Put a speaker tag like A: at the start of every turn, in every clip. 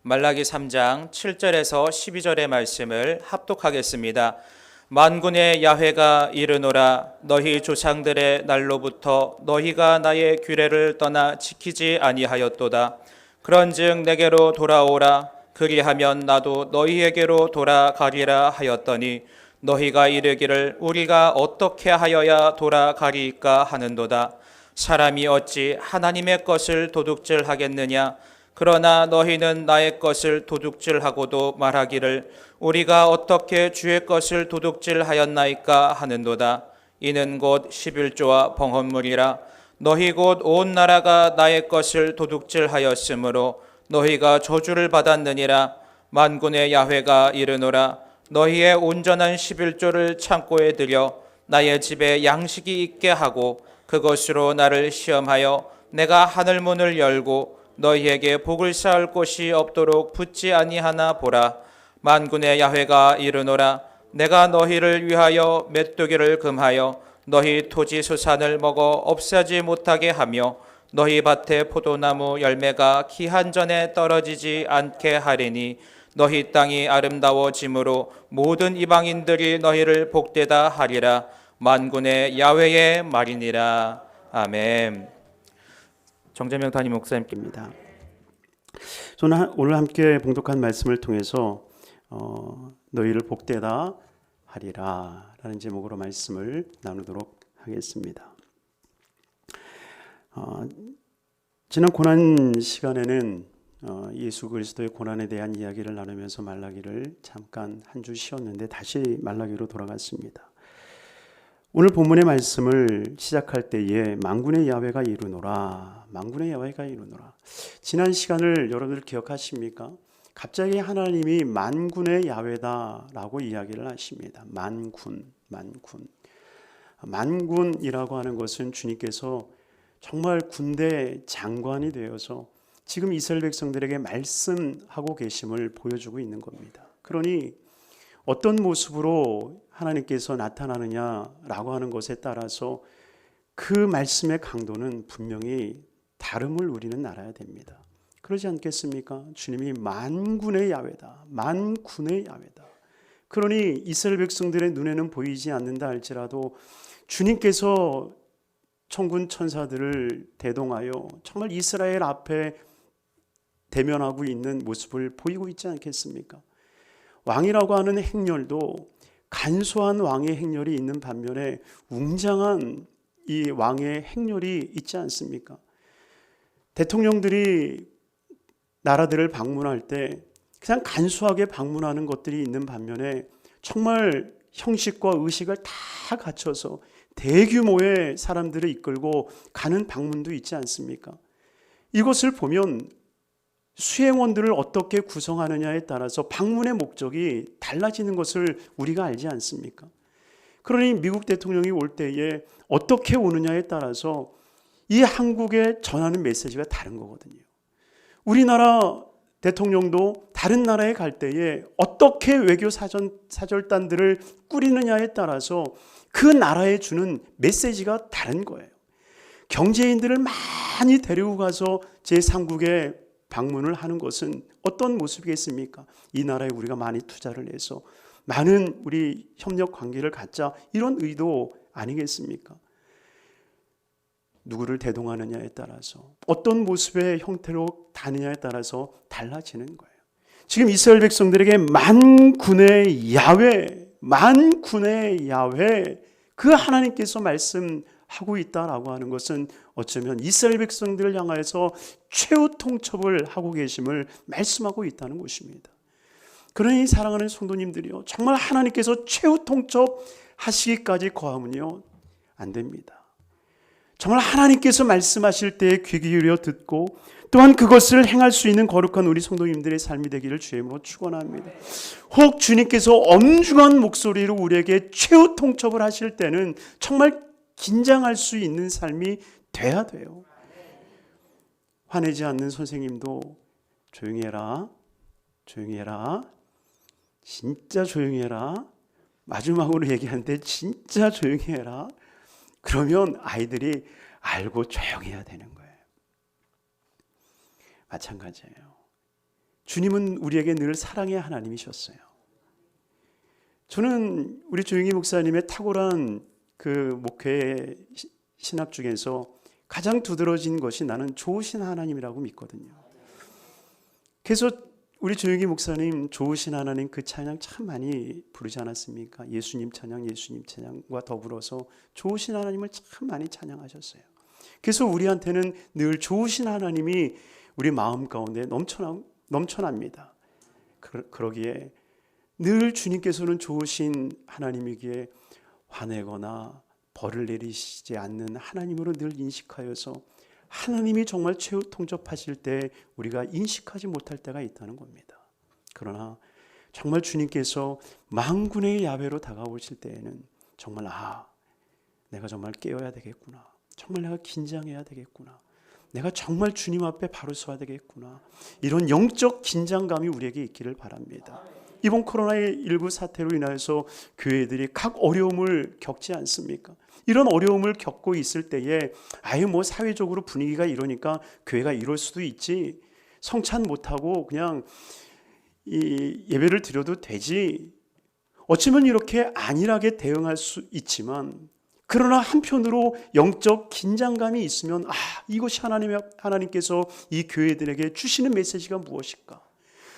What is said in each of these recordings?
A: 말라기 3장 7절에서 12절의 말씀을 합독하겠습니다. 만군의 야훼가 이르노라. 너희 조상들의 날로부터 너희가 나의 규례를 떠나 지키지 아니하였도다. 그런즉 내게로 돌아오라. 그리하면 나도 너희에게로 돌아가리라 하였더니 너희가 이르기를 우리가 어떻게 하여야 돌아가리이까 하는도다. 사람이 어찌 하나님의 것을 도둑질하겠느냐. 그러나 너희는 나의 것을 도둑질하고도 말하기를 우리가 어떻게 주의 것을 도둑질하였나이까 하는도다. 이는 곧 11조와 번헌물이라. 너희 곧 온 나라가 나의 것을 도둑질하였으므로 너희가 저주를 받았느니라. 만군의 야훼가 이르노라. 너희의 온전한 11조를 창고에 들여 나의 집에 양식이 있게 하고 그것으로 나를 시험하여 내가 하늘문을 열고 너희에게 복을 쌓을 곳이 없도록 붙지 아니하나 보라. 만군의 야훼가 이르노라. 내가 너희를 위하여 메뚜기를 금하여 너희 토지 수산을 먹어 없애지 못하게 하며 너희 밭의 포도나무 열매가 기한 전에 떨어지지 않게 하리니 너희 땅이 아름다워짐으로 모든 이방인들이 너희를 복되다 하리라. 만군의 야훼의 말이니라. 아멘. 정재명 담임 목사님께입니다.
B: 저는 오늘 함께 봉독한 말씀을 통해서 너희를 복되다 하리라 라는 제목으로 말씀을 나누도록 하겠습니다. 지난 고난 시간에는 예수 그리스도의 고난에 대한 이야기를 나누면서 말라기를 잠깐 한 주 쉬었는데 다시 말라기로 돌아갔습니다. 오늘 본문의 말씀을 시작할 때에 만군의 야훼가 이르노라. 만군의 야훼가 이르노라. 지난 시간을 여러분들 기억하십니까? 갑자기 하나님이 만군의 야훼다라고 이야기를 하십니다. 만군이라고 하는 것은 주님께서 정말 군대 장관이 되어서 지금 이스라엘 백성들에게 말씀하고 계심을 보여주고 있는 겁니다. 그러니 어떤 모습으로 하나님께서 나타나느냐라고 하는 것에 따라서 그 말씀의 강도는 분명히 다름을 우리는 알아야 됩니다. 그러지 않겠습니까? 주님이 만군의 야훼다. 만군의 야훼다. 그러니 이스라엘 백성들의 눈에는 보이지 않는다 할지라도 주님께서 천군 천사들을 대동하여 정말 이스라엘 앞에 대면하고 있는 모습을 보이고 있지 않겠습니까? 왕이라고 하는 행렬도 간소한 왕의 행렬이 있는 반면에 웅장한 이 왕의 행렬이 있지 않습니까? 대통령들이 나라들을 방문할 때 그냥 간소하게 방문하는 것들이 있는 반면에 정말 형식과 의식을 다 갖춰서 대규모의 사람들을 이끌고 가는 방문도 있지 않습니까? 이것을 보면 수행원들을 어떻게 구성하느냐에 따라서 방문의 목적이 달라지는 것을 우리가 알지 않습니까? 그러니 미국 대통령이 올 때에 어떻게 오느냐에 따라서 이 한국에 전하는 메시지가 다른 거거든요. 우리나라 대통령도 다른 나라에 갈 때에 어떻게 외교 사절단들을 꾸리느냐에 따라서 그 나라에 주는 메시지가 다른 거예요. 경제인들을 많이 데리고 가서 제3국에 방문을 하는 것은 어떤 모습이겠습니까? 이 나라에 우리가 많이 투자를 해서 많은 우리 협력 관계를 갖자, 이런 의도 아니겠습니까? 누구를 대동하느냐에 따라서 어떤 모습의 형태로 다느냐에 따라서 달라지는 거예요. 지금 이스라엘 백성들에게 만군의 야훼, 그 하나님께서 말씀하고 있다라고 하는 것은 어쩌면 이스라엘 백성들을 향해서 최후 통첩을 하고 계심을 말씀하고 있다는 것입니다. 그러니 사랑하는 성도님들이요, 정말 하나님께서 최후 통첩하시기까지 거하면요 안 됩니다. 정말 하나님께서 말씀하실 때에 귀 기울여 듣고 또한 그것을 행할 수 있는 거룩한 우리 성도님들의 삶이 되기를 주의 이름으로 축원합니다. 혹 주님께서 엄중한 목소리로 우리에게 최후 통첩을 하실 때는 정말 긴장할 수 있는 삶이 돼야 돼요. 화내지 않는 선생님도 조용히 해라, 조용히 해라, 진짜 조용히 해라, 마지막으로 얘기하는데 진짜 조용히 해라. 그러면 아이들이 알고 조용해야 되는 거예요. 마찬가지예요. 주님은 우리에게 늘 사랑의 하나님이셨어요. 저는 우리 조영희 목사님의 탁월한 그 목회 신학 중에서 가장 두드러진 것이 나는 좋으신 하나님이라고 믿거든요. 그래서 우리 조영희 목사님 좋으신 하나님 그 찬양 참 많이 부르지 않았습니까? 예수님 찬양과 더불어서 좋으신 하나님을 참 많이 찬양하셨어요. 그래서 우리한테는 늘 좋으신 하나님이 우리 마음 가운데 넘쳐납니다. 그러기에 늘 주님께서는 좋으신 하나님이기에 화내거나 벌을 내리시지 않는 하나님으로 늘 인식하여서 하나님이 정말 최후 통첩하실 때 우리가 인식하지 못할 때가 있다는 겁니다. 그러나 정말 주님께서 만군의 야훼로 다가오실 때에는 정말 내가 정말 깨어야 되겠구나. 정말 내가 긴장해야 되겠구나. 내가 정말 주님 앞에 바로 서야 되겠구나. 이런 영적 긴장감이 우리에게 있기를 바랍니다. 이번 코로나19 사태로 인하여서 교회들이 각 어려움을 겪지 않습니까? 이런 어려움을 겪고 있을 때에 사회적으로 분위기가 이러니까 교회가 이럴 수도 있지. 성찬 못하고 그냥 이 예배를 드려도 되지. 어쩌면 이렇게 안일하게 대응할 수 있지만 그러나 한편으로 영적 긴장감이 있으면 이것이 하나님께서 이 교회들에게 주시는 메시지가 무엇일까?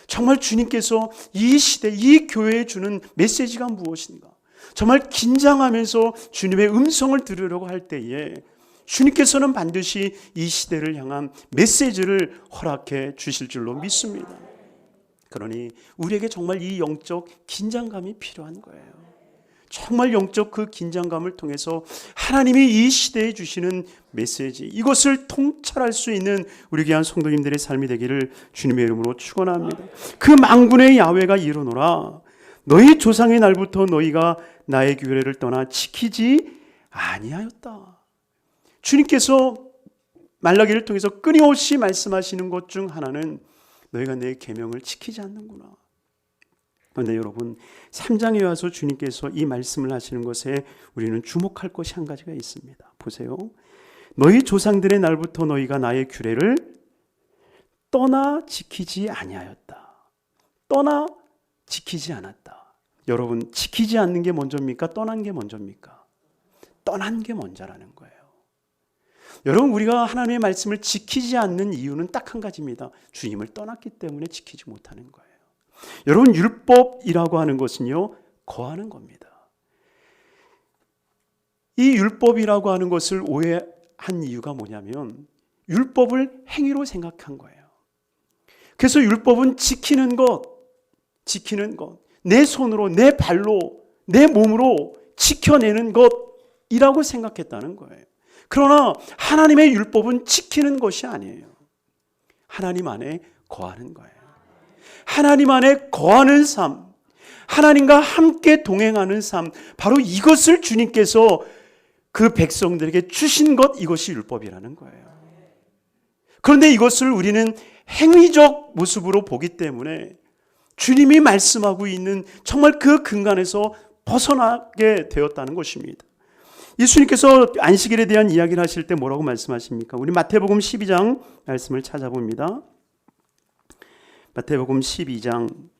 B: 정말 주님께서 이 시대, 이 교회에 주는 메시지가 무엇인가? 정말 긴장하면서 주님의 음성을 들으려고 할 때에 주님께서는 반드시 이 시대를 향한 메시지를 허락해 주실 줄로 믿습니다. 그러니 우리에게 정말 이 영적 긴장감이 필요한 거예요. 정말 영적 그 긴장감을 통해서 하나님이 이 시대에 주시는 메시지, 이것을 통찰할 수 있는 우리 귀한 성도님들의 삶이 되기를 주님의 이름으로 축원합니다. 그 만군의 야훼가 이르노라. 너희 조상의 날부터 너희가 나의 규례를 떠나 지키지 아니하였다. 주님께서 말라기를 통해서 끊임없이 말씀하시는 것 중 하나는 너희가 내 계명을 지키지 않는구나. 그런데 여러분 3장에 와서 주님께서 이 말씀을 하시는 것에 우리는 주목할 것이 한 가지가 있습니다. 보세요. 너희 조상들의 날부터 너희가 나의 규례를 떠나 지키지 아니하였다. 떠나 지키지 않았다. 여러분 지키지 않는 게 먼저입니까? 떠난 게 먼저입니까? 떠난 게 먼저라는 거예요. 여러분 우리가 하나님의 말씀을 지키지 않는 이유는 딱 한 가지입니다. 주님을 떠났기 때문에 지키지 못하는 거예요. 여러분 율법이라고 하는 것은요 거하는 겁니다. 이 율법이라고 하는 것을 오해한 이유가 뭐냐면 율법을 행위로 생각한 거예요. 그래서 율법은 지키는 것, 내 손으로, 내 발로, 내 몸으로 지켜내는 것이라고 생각했다는 거예요. 그러나 하나님의 율법은 지키는 것이 아니에요. 하나님 안에 거하는 거예요. 하나님 안에 거하는 삶, 하나님과 함께 동행하는 삶, 바로 이것을 주님께서 그 백성들에게 주신 것, 이것이 율법이라는 거예요. 그런데 이것을 우리는 행위적 모습으로 보기 때문에 주님이 말씀하고 있는 정말 그 근간에서 벗어나게 되었다는 것입니다. 예수님께서 안식일에 대한 이야기를 하실 때 뭐라고 말씀하십니까? 우리 마태복음 12장 말씀을 찾아봅니다. 마태복음 12장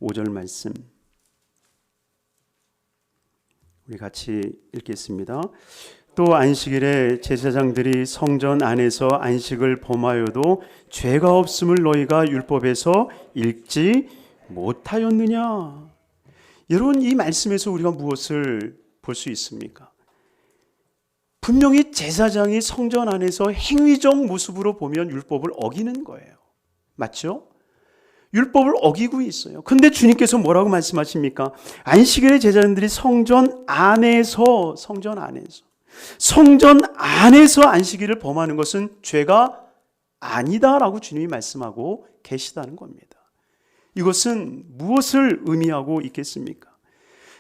B: 5절 말씀 우리 같이 읽겠습니다. 또 안식일에 제사장들이 성전 안에서 안식을 범하여도 죄가 없음을 너희가 율법에서 읽지 못하였느냐? 여러분 이 말씀에서 우리가 무엇을 볼 수 있습니까? 분명히 제사장이 성전 안에서 행위적 모습으로 보면 율법을 어기는 거예요. 맞죠? 율법을 어기고 있어요. 그런데 주님께서 뭐라고 말씀하십니까? 안식일에 제사장들이 성전 안에서 안식일을 범하는 것은 죄가 아니다라고 주님이 말씀하고 계시다는 겁니다. 이것은 무엇을 의미하고 있겠습니까?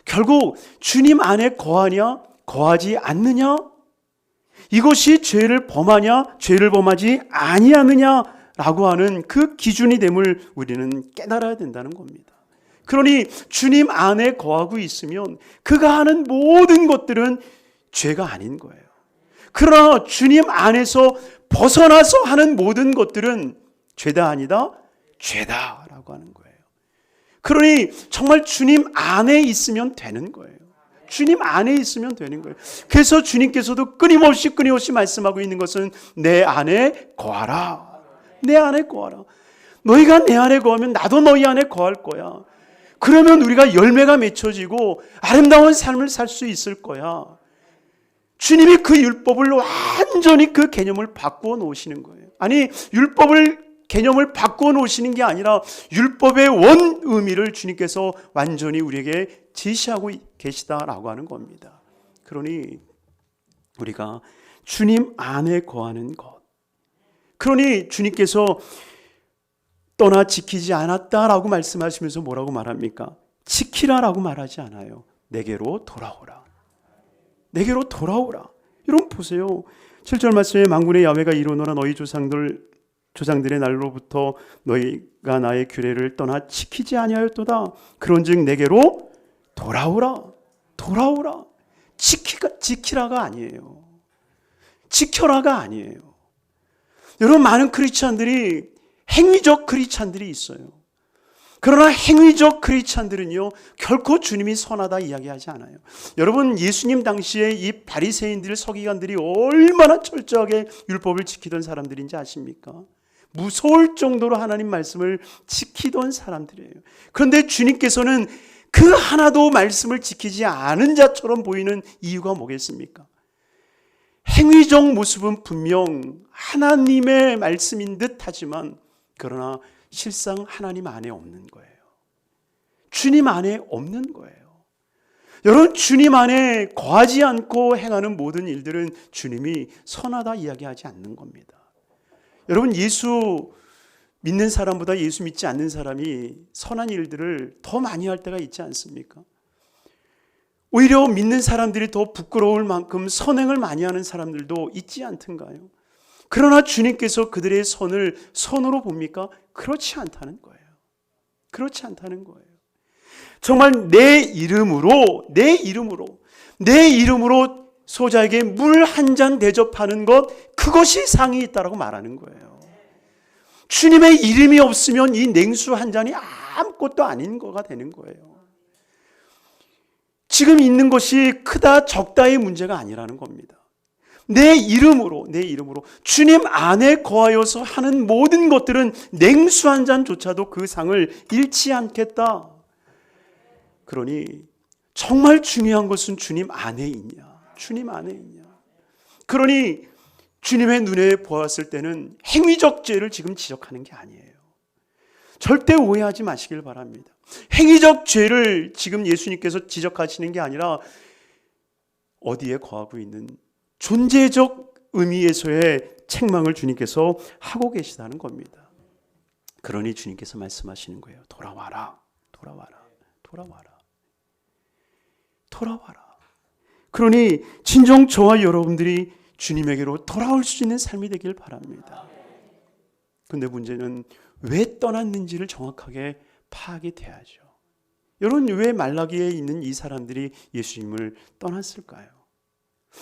B: 결국 주님 안에 거하냐 거하지 않느냐, 이것이 죄를 범하냐 죄를 범하지 아니하느냐라고 하는 그 기준이 됨을 우리는 깨달아야 된다는 겁니다. 그러니 주님 안에 거하고 있으면 그가 하는 모든 것들은 죄가 아닌 거예요. 그러나 주님 안에서 벗어나서 하는 모든 것들은 죄다 아니다? 죄다라고 하는 거예요. 그러니 정말 주님 안에 있으면 되는 거예요. 주님 안에 있으면 되는 거예요. 그래서 주님께서도 끊임없이 말씀하고 있는 것은 내 안에 거하라. 내 안에 거하라. 너희가 내 안에 거하면 나도 너희 안에 거할 거야. 그러면 우리가 열매가 맺혀지고 아름다운 삶을 살 수 있을 거야. 주님이 그 율법을 완전히 그 개념을 바꾸어 놓으시는 거예요. 아니, 개념을 바꾸어 놓으시는 게 아니라 율법의 원 의미를 주님께서 완전히 우리에게 제시하고 계시다라고 하는 겁니다. 그러니 우리가 주님 안에 거하는 것. 그러니 주님께서 떠나 지키지 않았다라고 말씀하시면서 뭐라고 말합니까? 지키라라고 말하지 않아요. 내게로 돌아오라. 내게로 돌아오라. 여러분 보세요. 7절 말씀에 만군의 야훼가 이르노라 너희 조상들의 날로부터 너희가 나의 규례를 떠나 지키지 아니하였도다. 그런즉 내게로 돌아오라. 돌아오라. 지키라가 아니에요. 지켜라가 아니에요. 여러분 많은 크리스찬들이 행위적 크리스찬들이 있어요. 그러나 행위적 크리스찬들은요 결코 주님이 선하다 이야기하지 않아요. 여러분 예수님 당시에 이 바리새인들 서기관들이 얼마나 철저하게 율법을 지키던 사람들인지 아십니까? 무서울 정도로 하나님 말씀을 지키던 사람들이에요. 그런데 주님께서는 그 하나도 말씀을 지키지 않은 자처럼 보이는 이유가 뭐겠습니까? 행위적 모습은 분명 하나님의 말씀인 듯 하지만 그러나 실상 하나님 안에 없는 거예요. 주님 안에 없는 거예요. 여러분 주님 안에 거하지 않고 행하는 모든 일들은 주님이 선하다 이야기하지 않는 겁니다. 여러분 예수 믿는 사람보다 예수 믿지 않는 사람이 선한 일들을 더 많이 할 때가 있지 않습니까? 오히려 믿는 사람들이 더 부끄러울 만큼 선행을 많이 하는 사람들도 있지 않던가요? 그러나 주님께서 그들의 선을 선으로 봅니까? 그렇지 않다는 거예요. 그렇지 않다는 거예요. 정말 내 이름으로 소자에게 물 한 잔 대접하는 것, 그것이 상이 있다라고 말하는 거예요. 주님의 이름이 없으면 이 냉수 한 잔이 아무것도 아닌 거가 되는 거예요. 지금 있는 것이 크다 적다의 문제가 아니라는 겁니다. 내 이름으로 주님 안에 거하여서 하는 모든 것들은 냉수 한 잔조차도 그 상을 잃지 않겠다. 그러니 정말 중요한 것은 주님 안에 있냐. 주님 안에 있냐. 그러니 주님의 눈에 보았을 때는 행위적 죄를 지금 지적하는 게 아니에요. 절대 오해하지 마시길 바랍니다. 행위적 죄를 지금 예수님께서 지적하시는 게 아니라 어디에 거하고 있는 존재적 의미에서의 책망을 주님께서 하고 계시다는 겁니다. 그러니 주님께서 말씀하시는 거예요. 돌아와라. 그러니 진정 저와 여러분들이 주님에게로 돌아올 수 있는 삶이 되길 바랍니다. 그런데 문제는 왜 떠났는지를 정확하게 파악이 돼야죠. 여러분 왜 말라기에 있는 이 사람들이 예수님을 떠났을까요?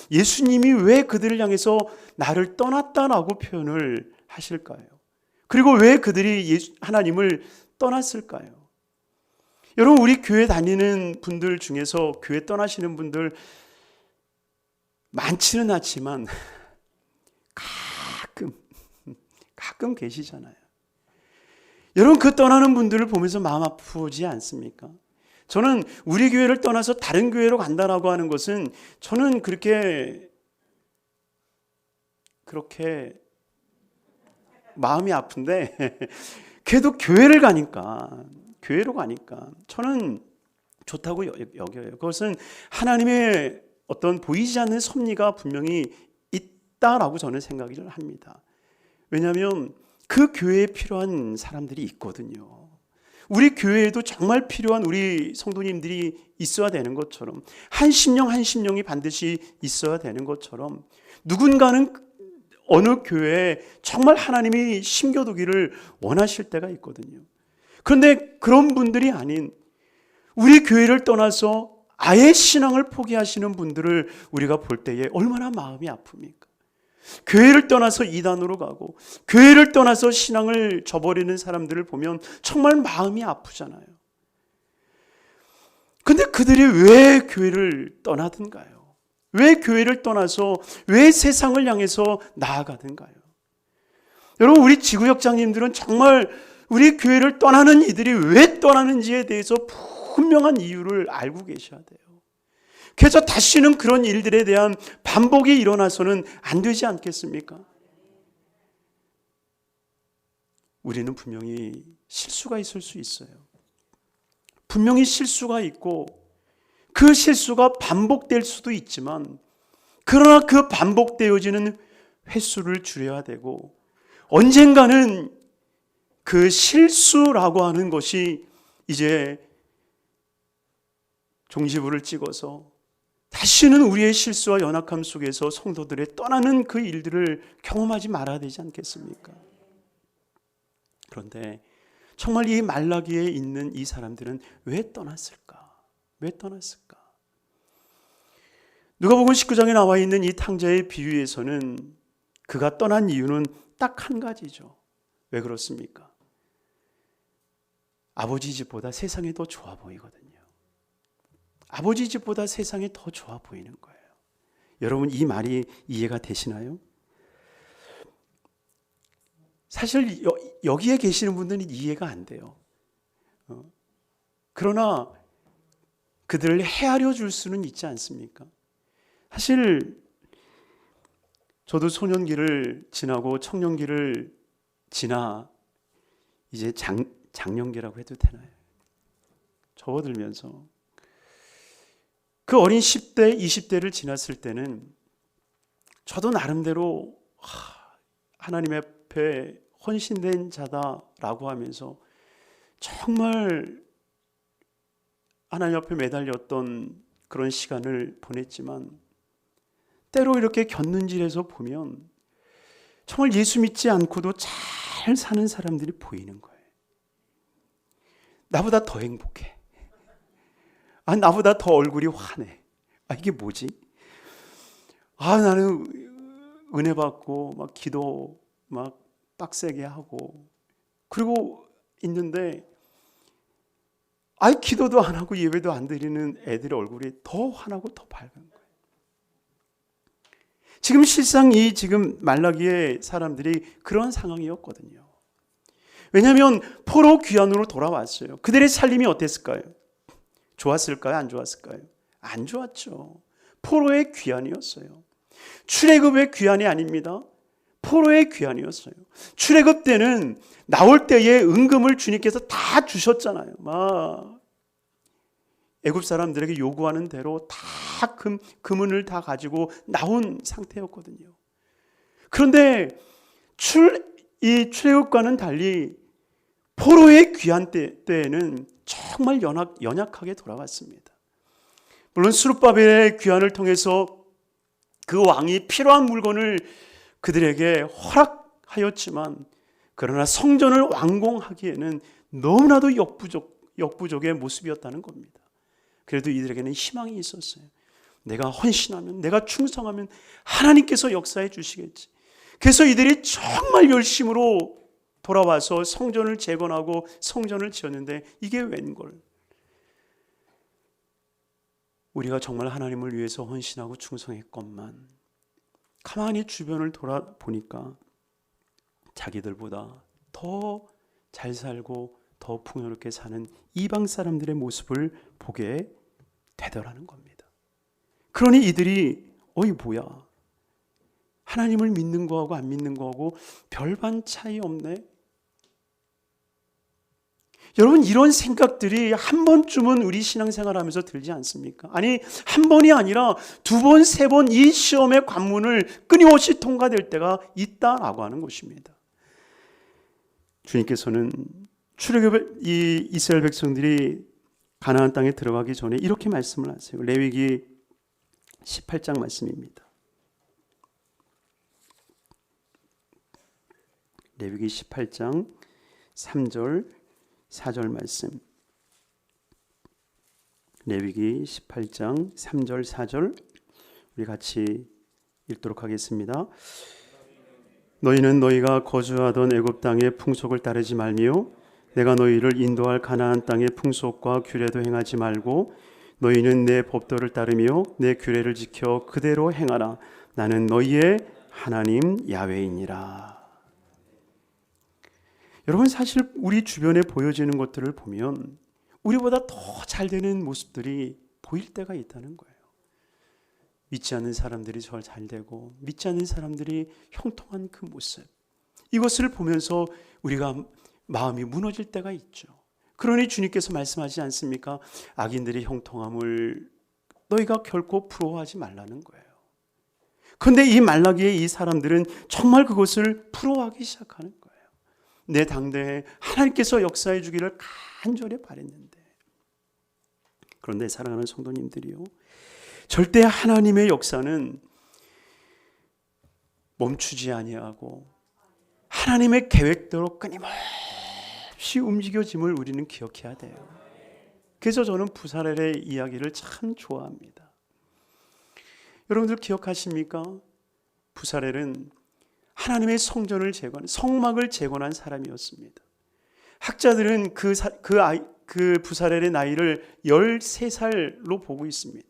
B: 예수님이 왜 그들을 향해서 나를 떠났다라고 표현을 하실까요? 그리고 왜 그들이 하나님을 떠났을까요? 여러분 우리 교회 다니는 분들 중에서 교회 떠나시는 분들 많지는 않지만 가끔 계시잖아요. 여러분 그 떠나는 분들을 보면서 마음 아프지 않습니까? 저는 우리 교회를 떠나서 다른 교회로 간다라고 하는 것은 저는 그렇게 마음이 아픈데 그래도 교회로 가니까 저는 좋다고 여겨요. 그것은 하나님의 어떤 보이지 않는 섭리가 분명히 있다라고 저는 생각을 합니다. 왜냐하면 그 교회에 필요한 사람들이 있거든요. 우리 교회에도 정말 필요한 우리 성도님들이 있어야 되는 것처럼 한 심령이 반드시 있어야 되는 것처럼 누군가는 어느 교회에 정말 하나님이 심겨두기를 원하실 때가 있거든요. 그런데 그런 분들이 아닌 우리 교회를 떠나서 아예 신앙을 포기하시는 분들을 우리가 볼 때에 얼마나 마음이 아픕니까? 교회를 떠나서 이단으로 가고 교회를 떠나서 신앙을 저버리는 사람들을 보면 정말 마음이 아프잖아요. 근데 그들이 왜 교회를 떠나든가요? 왜 교회를 떠나서 왜 세상을 향해서 나아가든가요? 여러분, 우리 지구역장님들은 정말 우리 교회를 떠나는 이들이 왜 떠나는지에 대해서 분명한 이유를 알고 계셔야 돼요. 그래서 다시는 그런 일들에 대한 반복이 일어나서는 안 되지 않겠습니까? 우리는 분명히 실수가 있을 수 있어요. 분명히 실수가 있고 그 실수가 반복될 수도 있지만, 그러나 그 반복되어지는 횟수를 줄여야 되고, 언젠가는 그 실수라고 하는 것이 이제 종지부를 찍어서 다시는 우리의 실수와 연약함 속에서 성도들의 떠나는 그 일들을 경험하지 말아야 되지 않겠습니까? 그런데 정말 이 말라기에 있는 이 사람들은 왜 떠났을까? 왜 떠났을까? 누가복음 19장에 나와 있는 이 탕자의 비유에서는 그가 떠난 이유는 딱 한 가지죠. 왜 그렇습니까? 아버지 집보다 세상이 더 좋아 보이거든요. 아버지 집보다 세상이 더 좋아 보이는 거예요. 여러분, 이 말이 이해가 되시나요? 사실 여기에 계시는 분들은 이해가 안 돼요. 그러나 그들을 헤아려 줄 수는 있지 않습니까? 사실 저도 소년기를 지나고 청년기를 지나 이제 장년기라고 해도 되나요? 접어들면서 그 어린 10대, 20대를 지났을 때는 저도 나름대로 하나님 앞에 헌신된 자다라고 하면서 정말 하나님 앞에 매달렸던 그런 시간을 보냈지만, 때로 이렇게 곁눈질해서 보면 정말 예수 믿지 않고도 잘 사는 사람들이 보이는 거예요. 나보다 더 행복해. 나보다 더 얼굴이 환해. 이게 뭐지? 나는 은혜 받고 막 기도 막 빡세게 하고 그리고 있는데 기도도 안 하고 예배도 안 드리는 애들의 얼굴이 더 환하고 더 밝은 거예요. 지금 실상 이 지금 말라기의 사람들이 그런 상황이었거든요. 왜냐하면 포로 귀환으로 돌아왔어요. 그들의 살림이 어땠을까요? 좋았을까요? 안 좋았을까요? 안 좋았죠. 포로의 귀환이었어요. 출애굽의 귀환이 아닙니다. 포로의 귀환이었어요. 출애굽 때는 나올 때에 은금을 주님께서 다 주셨잖아요. 애굽 사람들에게 요구하는 대로 다 금은을 다 가지고 나온 상태였거든요. 그런데 이 출애굽과는 달리 포로의 귀환 때에는 정말 연약하게 돌아왔습니다. 물론 스룹바벨의 귀환을 통해서 그 왕이 필요한 물건을 그들에게 허락하였지만, 그러나 성전을 완공하기에는 너무나도 역부족의 모습이었다는 겁니다. 그래도 이들에게는 희망이 있었어요. 내가 헌신하면, 내가 충성하면 하나님께서 역사해 주시겠지. 그래서 이들이 정말 열심으로 돌아와서 성전을 재건하고 성전을 지었는데, 이게 웬걸? 우리가 정말 하나님을 위해서 헌신하고 충성했건만 가만히 주변을 돌아보니까 자기들보다 더 잘 살고 더 풍요롭게 사는 이방 사람들의 모습을 보게 되더라는 겁니다. 그러니 이들이 뭐야, 하나님을 믿는 거하고 안 믿는 거하고 별반 차이 없네. 여러분, 이런 생각들이 한 번쯤은 우리 신앙생활하면서 들지 않습니까? 아니, 한 번이 아니라 두 번, 세 번 이 시험의 관문을 끊임없이 통과될 때가 있다라고 하는 것입니다. 주님께서는 출애굽 이 이스라엘 백성들이 가나안 땅에 들어가기 전에 이렇게 말씀을 하세요. 레위기 18장 말씀입니다. 레위기 18장 3절 4절 말씀. 레위기 18장 3절 4절 우리 같이 읽도록 하겠습니다. 너희는 너희가 거주하던 애굽 땅의 풍속을 따르지 말며 내가 너희를 인도할 가나안 땅의 풍속과 규례도 행하지 말고 너희는 내 법도를 따르며 내 규례를 지켜 그대로 행하라. 나는 너희의 하나님 야훼이니라. 여러분, 사실 우리 주변에 보여지는 것들을 보면 우리보다 더 잘 되는 모습들이 보일 때가 있다는 거예요. 믿지 않는 사람들이 잘 되고 믿지 않는 사람들이 형통한 그 모습, 이것을 보면서 우리가 마음이 무너질 때가 있죠. 그러니 주님께서 말씀하지 않습니까? 악인들의 형통함을 너희가 결코 부러워하지 말라는 거예요. 그런데 이 말라기의 이 사람들은 정말 그것을 부러워하기 시작하는 거예요. 내 당대에 하나님께서 역사해 주기를 간절히 바랬는데, 그런데 사랑하는 성도님들이요, 절대 하나님의 역사는 멈추지 아니하고 하나님의 계획대로 끊임없이 움직여짐을 우리는 기억해야 돼요. 그래서 저는 부사렐의 이야기를 참 좋아합니다. 여러분들 기억하십니까? 부사렐은 하나님의 성전을 재건한, 성막을 재건한 사람이었습니다. 학자들은 그 부사렐의 나이를 13살로 보고 있습니다.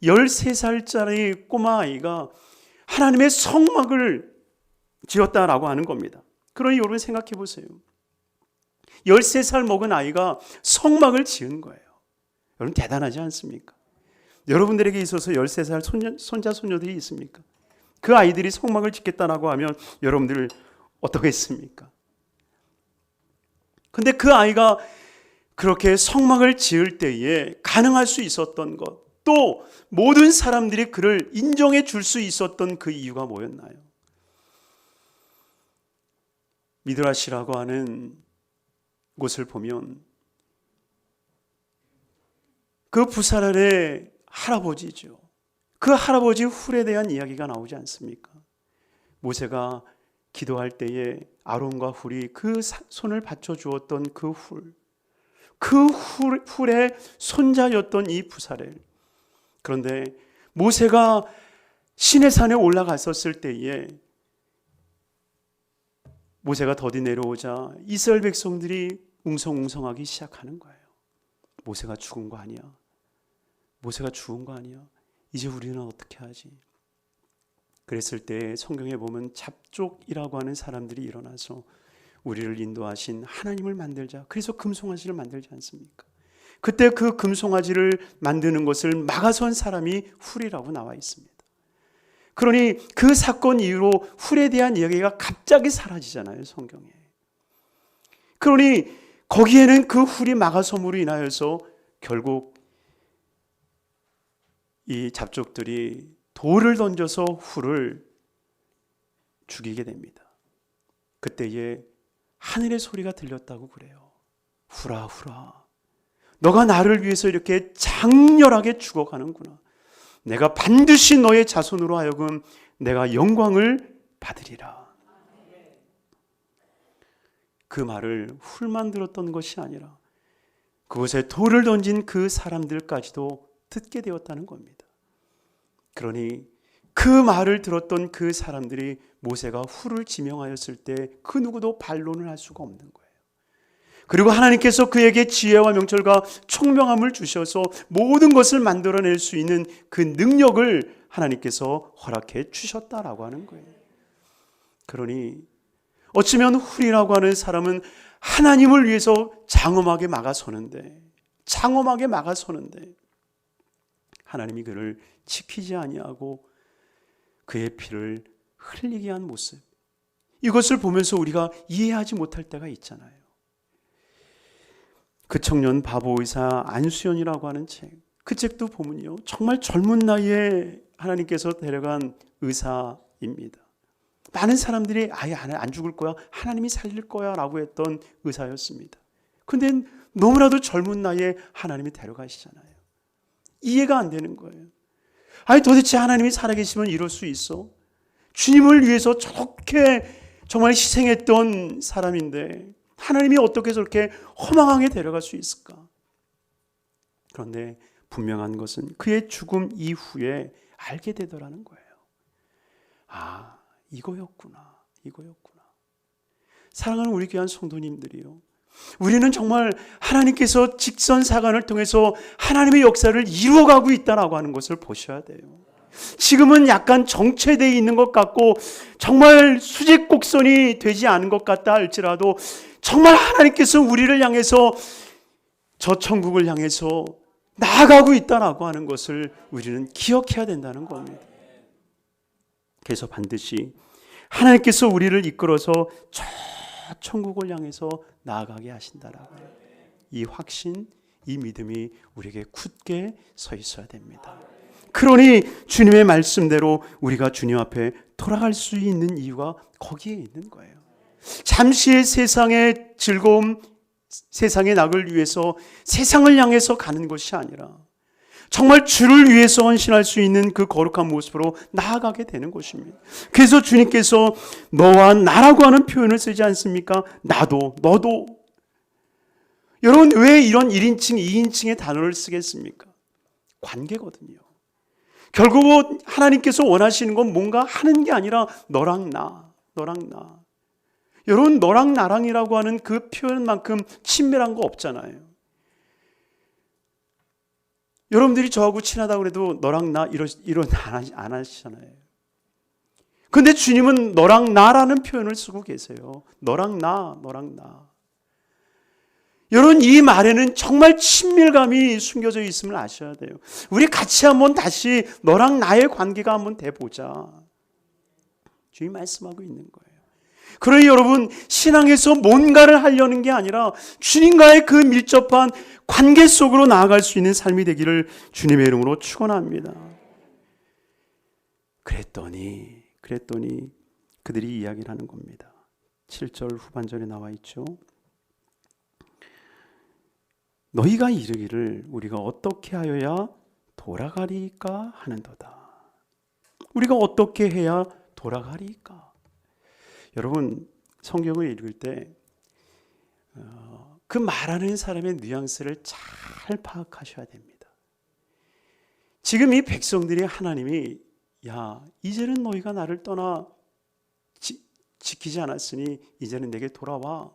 B: 13살짜리 꼬마 아이가 하나님의 성막을 지었다라고 하는 겁니다. 그러니 여러분 생각해 보세요. 13살 먹은 아이가 성막을 지은 거예요. 여러분 대단하지 않습니까? 여러분들에게 있어서 13살 손자 손녀들이 있습니까? 그 아이들이 성막을 짓겠다라고 하면 여러분들 어떻겠습니까? 근데 그 아이가 그렇게 성막을 지을 때에 가능할 수 있었던 것, 또 모든 사람들이 그를 인정해 줄 수 있었던 그 이유가 뭐였나요? 미드라시라고 하는 곳을 보면 그 부사렐의 할아버지죠. 그 할아버지 훌에 대한 이야기가 나오지 않습니까? 모세가 기도할 때에 아론과 훌이 그 손을 받쳐주었던 그 훌의 손자였던 이 부사렐. 그런데 모세가 시내산에 올라갔었을 때에 모세가 더디 내려오자 이스라엘 백성들이 웅성웅성하기 시작하는 거예요. 모세가 죽은 거 아니야? 모세가 죽은 거 아니야? 이제 우리는 어떻게 하지? 그랬을 때 성경에 보면 잡족이라고 하는 사람들이 일어나서 우리를 인도하신 하나님을 만들자. 그래서 금송아지를 만들지 않습니까? 그때 그 금송아지를 만드는 것을 막아선 사람이 훌이라고 나와 있습니다. 그러니 그 사건 이후로 훌에 대한 이야기가 갑자기 사라지잖아요, 성경에. 그러니 거기에는 그 훌이 막아섬으로 인하여서 결국 이 잡족들이 돌을 던져서 훌을 죽이게 됩니다. 그때에 하늘의 소리가 들렸다고 그래요. 훌아 훌아, 너가 나를 위해서 이렇게 장렬하게 죽어가는구나. 내가 반드시 너의 자손으로 하여금 내가 영광을 받으리라. 그 말을 훌만 들었던 것이 아니라 그곳에 돌을 던진 그 사람들까지도 듣게 되었다는 겁니다. 그러니 그 말을 들었던 그 사람들이 모세가 훌을 지명하였을 때 그 누구도 반론을 할 수가 없는 거예요. 그리고 하나님께서 그에게 지혜와 명철과 총명함을 주셔서 모든 것을 만들어낼 수 있는 그 능력을 하나님께서 허락해 주셨다라고 하는 거예요. 그러니 어쩌면 훌이라고 하는 사람은 하나님을 위해서 장엄하게 막아서는데 하나님이 그를 지키지 아니하고 그의 피를 흘리게 한 모습, 이것을 보면서 우리가 이해하지 못할 때가 있잖아요. 그 청년 바보 의사 안수연이라고 하는 책, 그 책도 보면요, 정말 젊은 나이에 하나님께서 데려간 의사입니다. 많은 사람들이 아예 안 죽을 거야, 하나님이 살릴 거야 라고 했던 의사였습니다. 그런데 너무나도 젊은 나이에 하나님이 데려가시잖아요. 이해가 안 되는 거예요. 아니 도대체 하나님이 살아계시면 이럴 수 있어? 주님을 위해서 저렇게 정말 희생했던 사람인데 하나님이 어떻게 저렇게 허망하게 데려갈 수 있을까? 그런데 분명한 것은 그의 죽음 이후에 알게 되더라는 거예요. 아, 이거였구나. 사랑하는 우리 귀한 성도님들이요, 우리는 정말 하나님께서 직선사관을 통해서 하나님의 역사를 이루어가고 있다라고 하는 것을 보셔야 돼요. 지금은 약간 정체되어 있는 것 같고 정말 수직곡선이 되지 않은 것 같다 할지라도 정말 하나님께서 우리를 향해서 저 천국을 향해서 나아가고 있다라고 하는 것을 우리는 기억해야 된다는 겁니다. 그래서 반드시 하나님께서 우리를 이끌어서 저 천국을 향해서 나아가게 하신다라고 해요. 이 확신, 이 믿음이 우리에게 굳게 서 있어야 됩니다. 그러니 주님의 말씀대로 우리가 주님 앞에 돌아갈 수 있는 이유가 거기에 있는 거예요. 잠시의 세상의 즐거움, 세상의 낙을 위해서 세상을 향해서 가는 것이 아니라 정말 주를 위해서 헌신할 수 있는 그 거룩한 모습으로 나아가게 되는 것입니다. 그래서 주님께서 너와 나라고 하는 표현을 쓰지 않습니까? 나도, 너도. 여러분, 왜 이런 1인칭, 2인칭의 단어를 쓰겠습니까? 관계거든요. 결국은 하나님께서 원하시는 건 뭔가 하는 게 아니라 너랑 나. 여러분, 너랑 나랑이라고 하는 그 표현만큼 친밀한 거 없잖아요. 여러분들이 저하고 친하다고 해도 너랑 나 이런 안 하시잖아요. 그런데 주님은 너랑 나라는 표현을 쓰고 계세요. 너랑 나. 여러분, 이 말에는 정말 친밀감이 숨겨져 있음을 아셔야 돼요. 우리 같이 한번 다시 너랑 나의 관계가 한번 돼보자. 주님 말씀하고 있는 거예요. 그러니 여러분, 신앙에서 뭔가를 하려는 게 아니라 주님과의 그 밀접한 관계 속으로 나아갈 수 있는 삶이 되기를 주님의 이름으로 축원합니다. 그랬더니 그들이 이야기를 하는 겁니다. 7절 후반절에 나와 있죠. 너희가 이르기를 우리가 어떻게 하여야 돌아가리까 하는도다. 우리가 어떻게 해야 돌아가리까? 여러분, 성경을 읽을 때 그 말하는 사람의 뉘앙스를 잘 파악하셔야 됩니다. 지금 이 백성들이 하나님이 야, 이제는 너희가 나를 떠나 지키지 않았으니 이제는 내게 돌아와.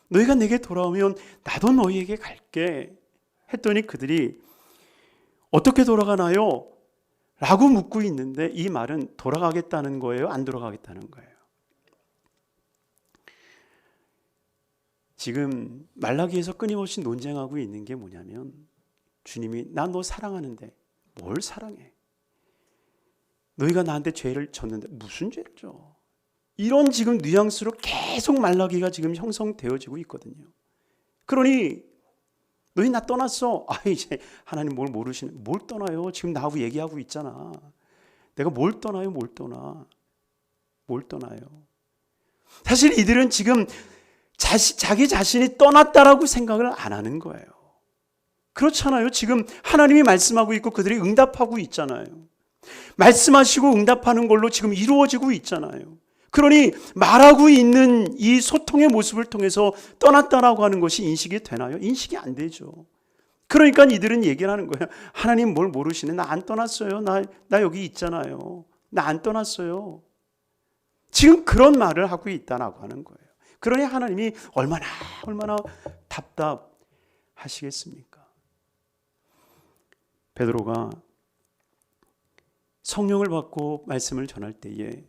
B: 너희가 내게 돌아오면 나도 너희에게 갈게 했더니 그들이 어떻게 돌아가나요? 라고 묻고 있는데 이 말은 돌아가겠다는 거예요? 안 돌아가겠다는 거예요? 지금 말라기에서 끊임없이 논쟁하고 있는 게 뭐냐면 주님이 나 너 사랑하는데 뭘 사랑해? 너희가 나한테 죄를 졌는데 무슨 죄를 져? 이런 지금 뉘앙스로 계속 말라기가 지금 형성되어지고 있거든요. 그러니 너희 나 떠났어. 이제 하나님 뭘 모르시네. 뭘 떠나요? 지금 나하고 얘기하고 있잖아. 내가 뭘 떠나요? 뭘 떠나요? 사실 이들은 지금 자기 자신이 떠났다라고 생각을 안 하는 거예요. 그렇잖아요. 지금 하나님이 말씀하고 있고 그들이 응답하고 있잖아요. 말씀하시고 응답하는 걸로 지금 이루어지고 있잖아요. 그러니 말하고 있는 이 소통의 모습을 통해서 떠났다라고 하는 것이 인식이 되나요? 인식이 안 되죠. 그러니까 이들은 얘기를 하는 거예요. 하나님 뭘 모르시네. 나 안 떠났어요. 나 여기 있잖아요. 나 안 떠났어요. 지금 그런 말을 하고 있다라고 하는 거예요. 그러니 하나님이 얼마나 답답하시겠습니까? 베드로가 성령을 받고 말씀을 전할 때에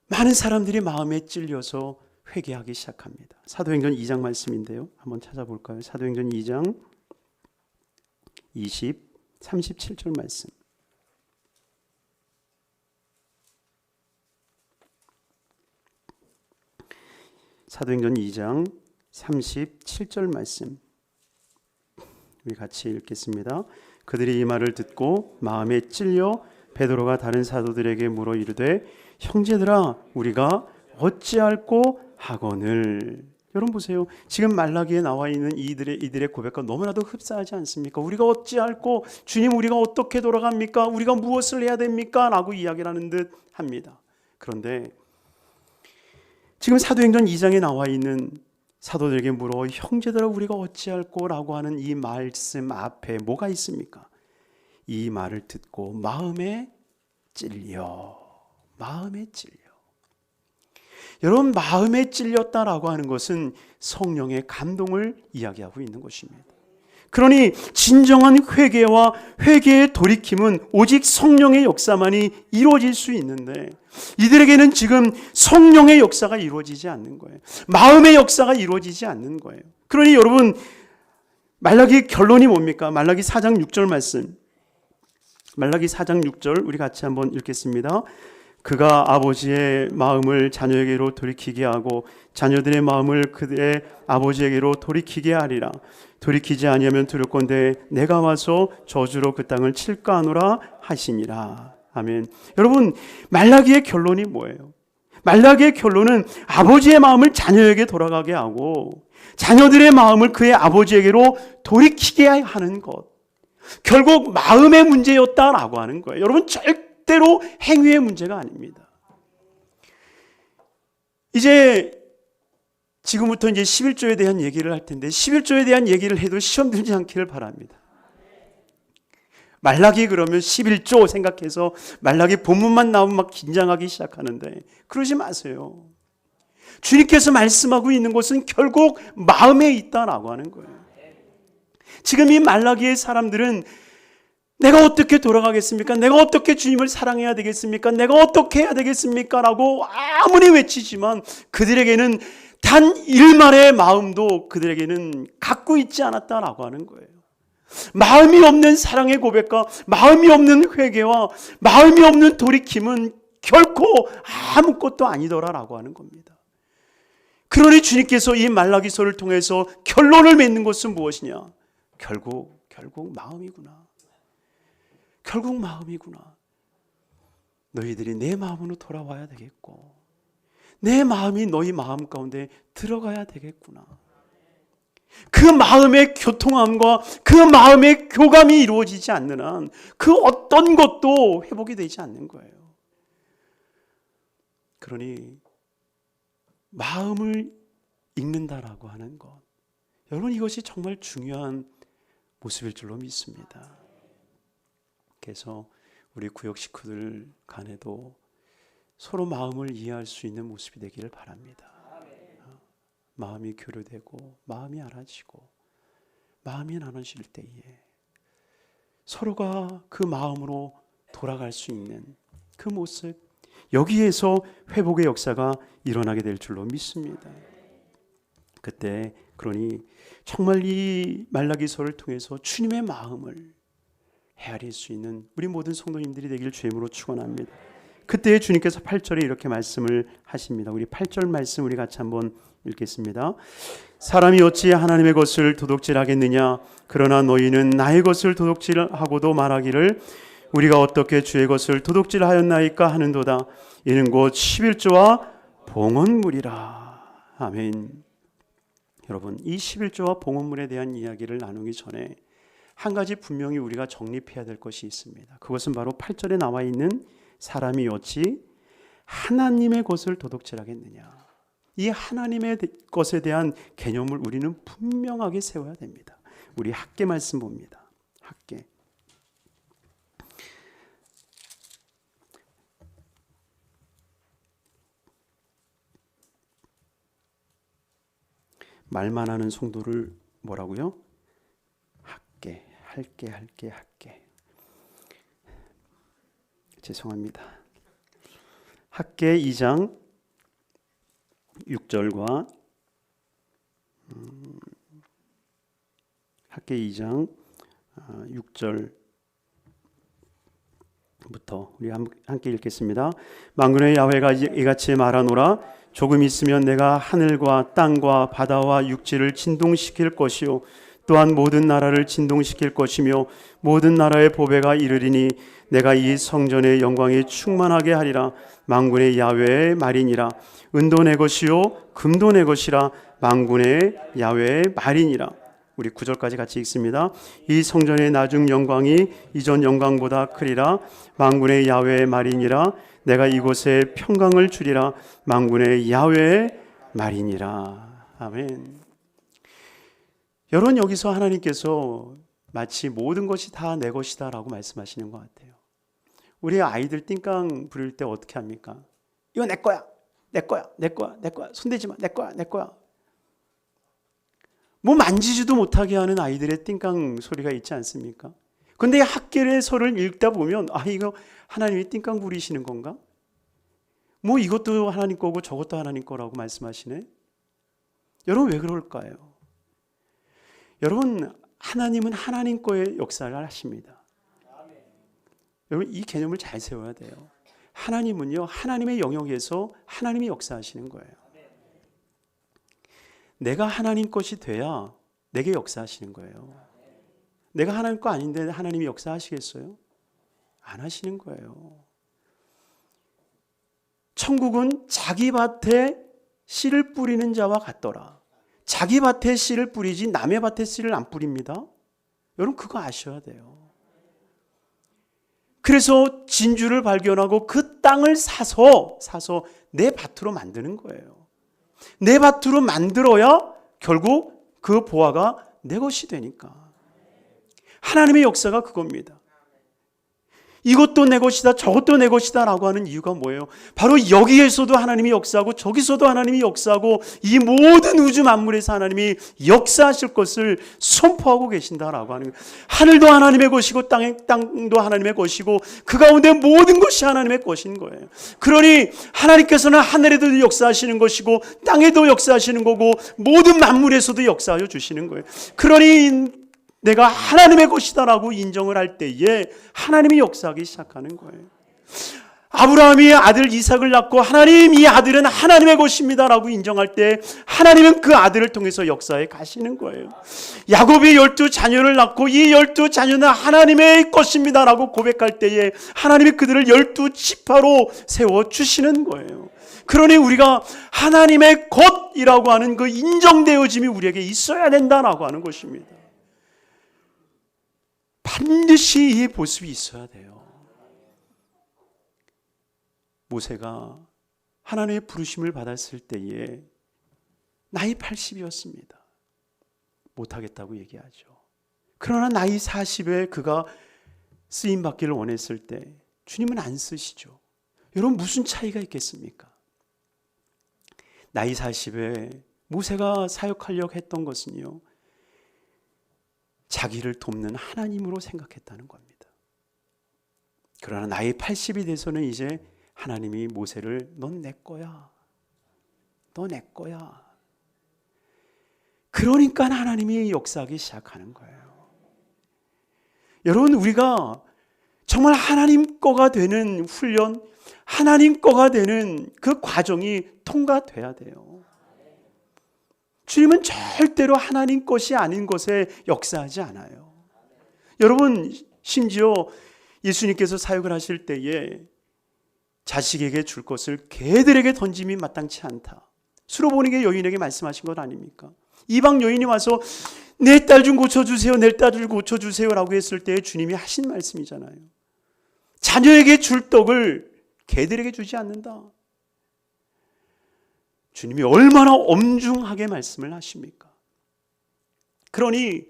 B: 많은 사람들이 마음에 찔려서 회개하기 시작합니다. 사도행전 2장 말씀인데요. 한번 찾아볼까요? 사도행전 2장 37절 말씀. 사도행전 2장 37절 말씀. 우리 같이 읽겠습니다. 그들이 이 말을 듣고 마음에 찔려 베드로가 다른 사도들에게 물어 이르되 형제들아 우리가 어찌할꼬 하거늘. 여러분 보세요. 지금 말라기에 나와 있는 이들의 고백과 너무나도 흡사하지 않습니까? 우리가 어찌할꼬, 주님 우리가 어떻게 돌아갑니까? 우리가 무엇을 해야 됩니까? 라고 이야기를 하는 듯 합니다. 그런데 지금 사도행전 2장에 나와 있는 사도들에게 물어 형제들아 우리가 어찌할꼬 라고 하는 이 말씀 앞에 뭐가 있습니까? 이 말을 듣고 마음에 찔려. 여러분, 마음에 찔렸다라고 하는 것은 성령의 감동을 이야기하고 있는 것입니다. 그러니 진정한 회개와 회개의 돌이킴은 오직 성령의 역사만이 이루어질 수 있는데 이들에게는 지금 성령의 역사가 이루어지지 않는 거예요. 마음의 역사가 이루어지지 않는 거예요. 그러니 여러분, 말라기 결론이 뭡니까? 말라기 4장 6절 말씀. 말라기 4장 6절 우리 같이 한번 읽겠습니다. 그가 아버지의 마음을 자녀에게로 돌이키게 하고 자녀들의 마음을 그들의 아버지에게로 돌이키게 하리라. 돌이키지 아니하면 두렵건대 내가 와서 저주로 그 땅을 칠까 하노라 하시니라. 아멘. 여러분, 말라기의 결론이 뭐예요? 말라기의 결론은 아버지의 마음을 자녀에게 돌아가게 하고 자녀들의 마음을 그의 아버지에게로 돌이키게 하는 것. 결국 마음의 문제였다라고 하는 거예요. 여러분, 절대로 행위의 문제가 아닙니다. 이제 지금부터 이제 11조에 대한 얘기를 할 텐데 11조에 대한 얘기를 해도 시험 들지 않기를 바랍니다. 말라기 그러면 11조 생각해서 말라기 본문만 나오면 막 긴장하기 시작하는데 그러지 마세요. 주님께서 말씀하고 있는 것은 결국 마음에 있다라고 하는 거예요. 지금 이 말라기의 사람들은 내가 어떻게 돌아가겠습니까? 내가 어떻게 주님을 사랑해야 되겠습니까? 내가 어떻게 해야 되겠습니까? 라고 아무리 외치지만 그들에게는 단 일말의 마음도 그들에게는 갖고 있지 않았다라고 하는 거예요. 마음이 없는 사랑의 고백과 마음이 없는 회개와 마음이 없는 돌이킴은 결코 아무것도 아니더라라고 하는 겁니다. 그러니 주님께서 이 말라기서를 통해서 결론을 맺는 것은 무엇이냐? 결국 마음이구나. 결국 마음이구나. 너희들이 내 마음으로 돌아와야 되겠고 내 마음이 너희 마음 가운데 들어가야 되겠구나. 그 마음의 교통함과 그 마음의 교감이 이루어지지 않는 한 그 어떤 것도 회복이 되지 않는 거예요. 그러니 마음을 읽는다라고 하는 것, 여러분, 이것이 정말 중요한 모습일 줄로 믿습니다. 그래서 우리 구역 식구들 간에도 서로 마음을 이해할 수 있는 모습이 되기를 바랍니다. 마음이 교류되고 마음이 알아지고 마음이 나눠질 때에 서로가 그 마음으로 돌아갈 수 있는 그 모습, 여기에서 회복의 역사가 일어나게 될 줄로 믿습니다. 그때 그러니 정말 이 말라기서를 통해서 주님의 마음을 헤아릴 수 있는 우리 모든 성도님들이 되길 주임으로 축원합니다. 그때 주님께서 8절에 이렇게 말씀을 하십니다. 우리 8절 말씀 우리 같이 한번 읽겠습니다. 사람이 어찌 하나님의 것을 도둑질하겠느냐? 그러나 너희는 나의 것을 도둑질하고도 말하기를 우리가 어떻게 주의 것을 도둑질하였나이까 하는도다. 이는 곧 11조와 봉헌물이라. 아멘. 여러분, 이 11조와 봉헌물에 대한 이야기를 나누기 전에 한 가지 분명히 우리가 정립해야 될 것이 있습니다. 그것은 바로 8절에 나와 있는 사람이 어찌 하나님의 것을 도둑질하겠느냐. 이 하나님의 것에 대한 개념을 우리는 분명하게 세워야 됩니다. 우리 학계 말씀 봅니다. 학계. 말만 하는 성도를 뭐라고요? 학계, 할게. 죄송합니다. 학계 2장 6절과 학계 2장 6절부터 우리 함께 읽겠습니다. 만군의 야훼가 이같이 말하노라. 조금 있으면 내가 하늘과 땅과 바다와 육지를 진동시킬 것이요 또한 모든 나라를 진동시킬 것이며 모든 나라의 보배가 이르리니 내가 이 성전의 영광이 충만하게 하리라. 만군의 야훼의 말이니라. 은도 내 것이요 금도 내 것이라. 만군의 야훼의 말이니라. 우리 9절까지 같이 읽습니다. 이 성전의 나중 영광이 이전 영광보다 크리라. 만군의 야훼의 말이니라. 내가 이곳에 평강을 주리라. 만군의 야훼의 말이니라. 아멘. 여러분, 여기서 하나님께서 마치 모든 것이 다 내 것이다 라고 말씀하시는 것 같아요. 우리 아이들 띵깡 부릴 때 어떻게 합니까? 이거 내 거야, 내 거야, 내 거야, 내 거야, 손대지 마, 내 거야, 내 거야. 뭐 만지지도 못하게 하는 아이들의 띵깡 소리가 있지 않습니까? 그런데 학계서를 읽다 보면 이거 하나님이 띵깡 부리시는 건가? 뭐 이것도 하나님 거고 저것도 하나님 거라고 말씀하시네. 여러분, 왜 그럴까요? 여러분, 하나님은 하나님 거의 역사를 하십니다. 여러분, 이 개념을 잘 세워야 돼요. 하나님은요, 하나님의 영역에서 하나님이 역사하시는 거예요. 내가 하나님 것이 돼야 내게 역사하시는 거예요. 내가 하나님 거 아닌데 하나님이 역사하시겠어요? 안 하시는 거예요. 천국은 자기 밭에 씨를 뿌리는 자와 같더라. 자기 밭에 씨를 뿌리지 남의 밭에 씨를 안 뿌립니다. 여러분, 그거 아셔야 돼요. 그래서 진주를 발견하고 그 땅을 사서 내 밭으로 만드는 거예요. 내 밭으로 만들어야 결국 그 보화가 내 것이 되니까. 하나님의 역사가 그겁니다. 이것도 내 것이다, 저것도 내 것이다 라고 하는 이유가 뭐예요? 바로 여기에서도 하나님이 역사하고 저기서도 하나님이 역사하고 이 모든 우주 만물에서 하나님이 역사하실 것을 선포하고 계신다라고 하는 거예요. 하늘도 하나님의 것이고 땅도 하나님의 것이고 그 가운데 모든 것이 하나님의 것인 거예요. 그러니 하나님께서는 하늘에도 역사하시는 것이고 땅에도 역사하시는 거고 모든 만물에서도 역사하여 주시는 거예요. 그러니 내가 하나님의 것이다라고 인정을 할 때에 하나님이 역사하기 시작하는 거예요. 아브라함이 아들 이삭을 낳고 하나님, 이 아들은 하나님의 것입니다라고 인정할 때 하나님은 그 아들을 통해서 역사에 가시는 거예요. 야곱이 12자녀를 낳고 이 12자녀는 하나님의 것입니다라고 고백할 때에 하나님이 그들을 12지파로 세워주시는 거예요. 그러니 우리가 하나님의 것이라고 하는 그 인정되어짐이 우리에게 있어야 된다라고 하는 것입니다. 반드시 이 모습이 있어야 돼요. 모세가 하나님의 부르심을 받았을 때에 나이 80이었습니다. 못하겠다고 얘기하죠. 그러나 나이 40에 그가 쓰임받기를 원했을 때 주님은 안 쓰시죠. 여러분, 무슨 차이가 있겠습니까? 나이 40에 모세가 사역하려고 했던 것은요, 자기를 돕는 하나님으로 생각했다는 겁니다. 그러나 나이 80이 돼서는 이제 하나님이 모세를 넌 내 거야. 너 내 거야. 그러니까 하나님이 역사하기 시작하는 거예요. 여러분, 우리가 정말 하나님 거가 되는 훈련, 하나님 거가 되는 그 과정이 통과돼야 돼요. 주님은 절대로 하나님 것이 아닌 것에 역사하지 않아요. 여러분, 심지어 예수님께서 사역을 하실 때에 자식에게 줄 것을 개들에게 던짐이 마땅치 않다. 수로보니게 여인에게 말씀하신 것 아닙니까? 이방 여인이 와서 내 딸 좀 고쳐주세요, 내 딸 좀 고쳐주세요 라고 했을 때 주님이 하신 말씀이잖아요. 자녀에게 줄 떡을 개들에게 주지 않는다. 주님이 얼마나 엄중하게 말씀을 하십니까? 그러니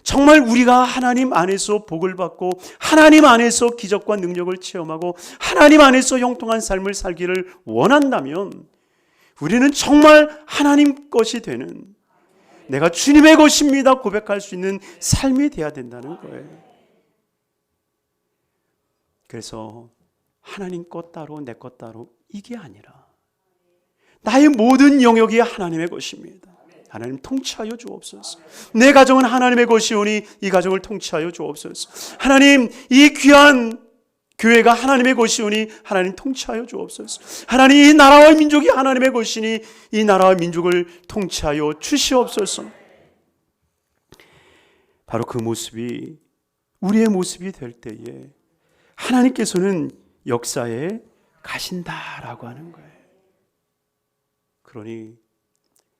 B: 정말 우리가 하나님 안에서 복을 받고 하나님 안에서 기적과 능력을 체험하고 하나님 안에서 형통한 삶을 살기를 원한다면 우리는 정말 하나님 것이 되는, 내가 주님의 것입니다 고백할 수 있는 삶이 돼야 된다는 거예요. 그래서 하나님 것 따로 내 것 따로 이게 아니라 나의 모든 영역이 하나님의 것입니다. 하나님 통치하여 주옵소서. 내 가정은 하나님의 것이오니 이 가정을 통치하여 주옵소서. 하나님, 이 귀한 교회가 하나님의 것이오니 하나님 통치하여 주옵소서. 하나님, 이 나라와 민족이 하나님의 것이니 이 나라와 민족을 통치하여 주시옵소서. 바로 그 모습이 우리의 모습이 될 때에 하나님께서는 역사에 가신다라고 하는 거예요. 그러니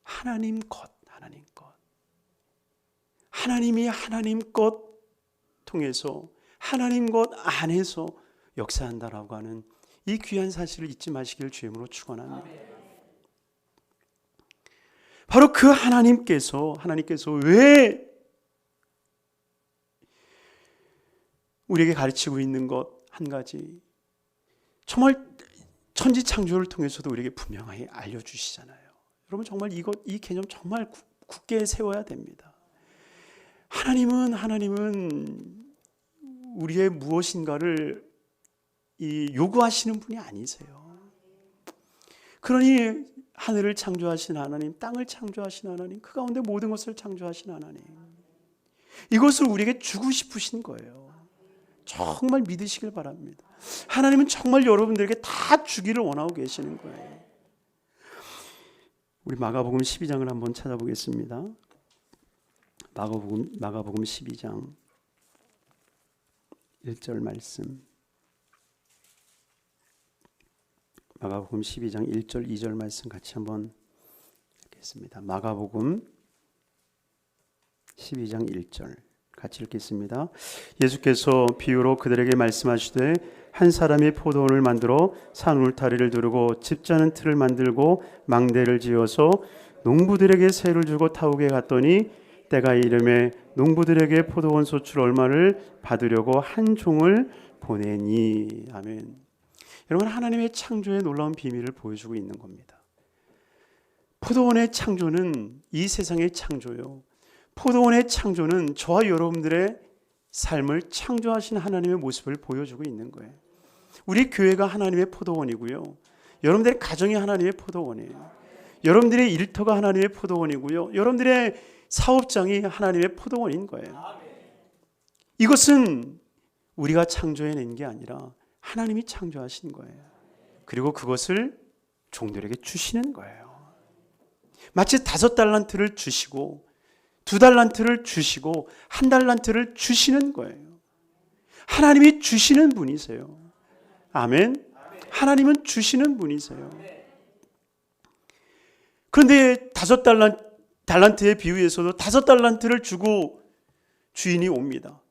B: 하나님 것, 하나님 것. 하나님이 하나님 것 통해서 하나님 것 안에서 역사한다라고 하는 이 귀한 사실을 잊지 마시기를 주님으로 축원합니다. 바로 그 하나님께서 왜 우리에게 가르치고 있는 것 한 가지, 정말 천지 창조를 통해서도 우리에게 분명하게 알려주시잖아요. 여러분 정말 이 개념 정말 굳게 세워야 됩니다. 하나님은 우리의 무엇인가를 요구하시는 분이 아니세요. 그러니 하늘을 창조하신 하나님, 땅을 창조하신 하나님, 그 가운데 모든 것을 창조하신 하나님, 이것을 우리에게 주고 싶으신 거예요. 정말 믿으시길 바랍니다. 하나님은 정말 여러분들에게 다 주기를 원하고 계시는 거예요. 우리 마가복음 12장을 한번 찾아보겠습니다. 마가복음 12장 1절 말씀. 마가복음 12장 1절 2절 말씀 같이 한번 읽겠습니다. 마가복음 12장 1절 같이 읽겠습니다. 예수께서 비유로 그들에게 말씀하시되 한 사람이 포도원을 만들어 산 울타리를 두르고 집자는 틀을 만들고 망대를 지어서 농부들에게 세를 주고 타국에 갔더니 때가 이르매 농부들에게 포도원 소출 얼마를 받으려고 한 종을 보내니. 아멘. 여러분, 하나님의 창조의 놀라운 비밀을 보여주고 있는 겁니다. 포도원의 창조는 이 세상의 창조요, 포도원의 창조는 저와 여러분들의 삶을 창조하신 하나님의 모습을 보여주고 있는 거예요. 우리 교회가 하나님의 포도원이고요, 여러분들의 가정이 하나님의 포도원이에요. 여러분들의 일터가 하나님의 포도원이고요, 여러분들의 사업장이 하나님의 포도원인 거예요. 이것은 우리가 창조해낸 게 아니라 하나님이 창조하신 거예요. 그리고 그것을 종들에게 주시는 거예요. 마치 5달란트를 주시고 2달란트를 주시고 1달란트를 주시는 거예요. 하나님이 주시는 분이세요. 아멘. 하나님은 주시는 분이세요. 그런데 5달란트의 비유에서도 5달란트를 주고 주인이 옵니다.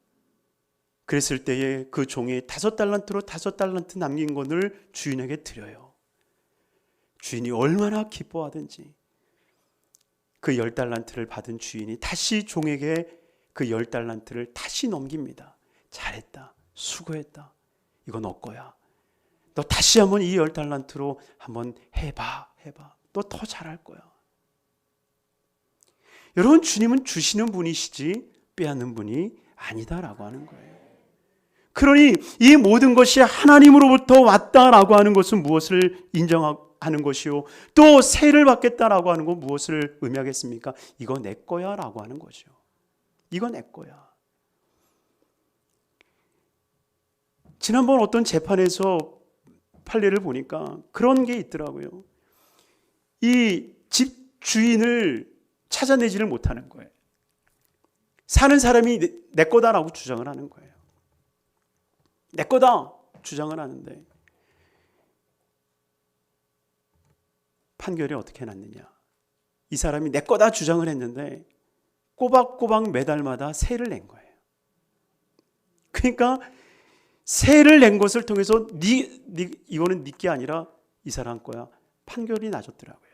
B: 그랬을 때에 그 종이 5달란트로 5달란트 남긴 것을 주인에게 드려요. 주인이 얼마나 기뻐하든지 그 10달란트를 받은 주인이 다시 종에게 그 10달란트를 다시 넘깁니다. 잘했다, 수고했다, 이거 너 거야. 너 다시 한번 이 10달란트로 한번 해봐. 너 더 잘할 거야. 여러분, 주님은 주시는 분이시지 빼앗는 분이 아니다라고 하는 거예요. 그러니 이 모든 것이 하나님으로부터 왔다라고 하는 것은 무엇을 인정하는 것이요, 또 세를 받겠다라고 하는 건 무엇을 의미하겠습니까? 이거 내 거야 라고 하는 거죠. 이거 내 거야. 지난번 어떤 재판에서 판례를 보니까 그런 게 있더라고요. 이 집 주인을 찾아내지를 못하는 거예요. 사는 사람이 내 거다라고 주장을 하는 거예요. 내 거다 주장을 하는데 판결이 어떻게 났느냐? 이 사람이 내 거다 주장을 했는데 꼬박꼬박 매달마다 세를 낸 거예요. 그러니까 세를 낸 것을 통해서 이거는 네 게 아니라 이 사람 거야, 판결이 나졌더라고요.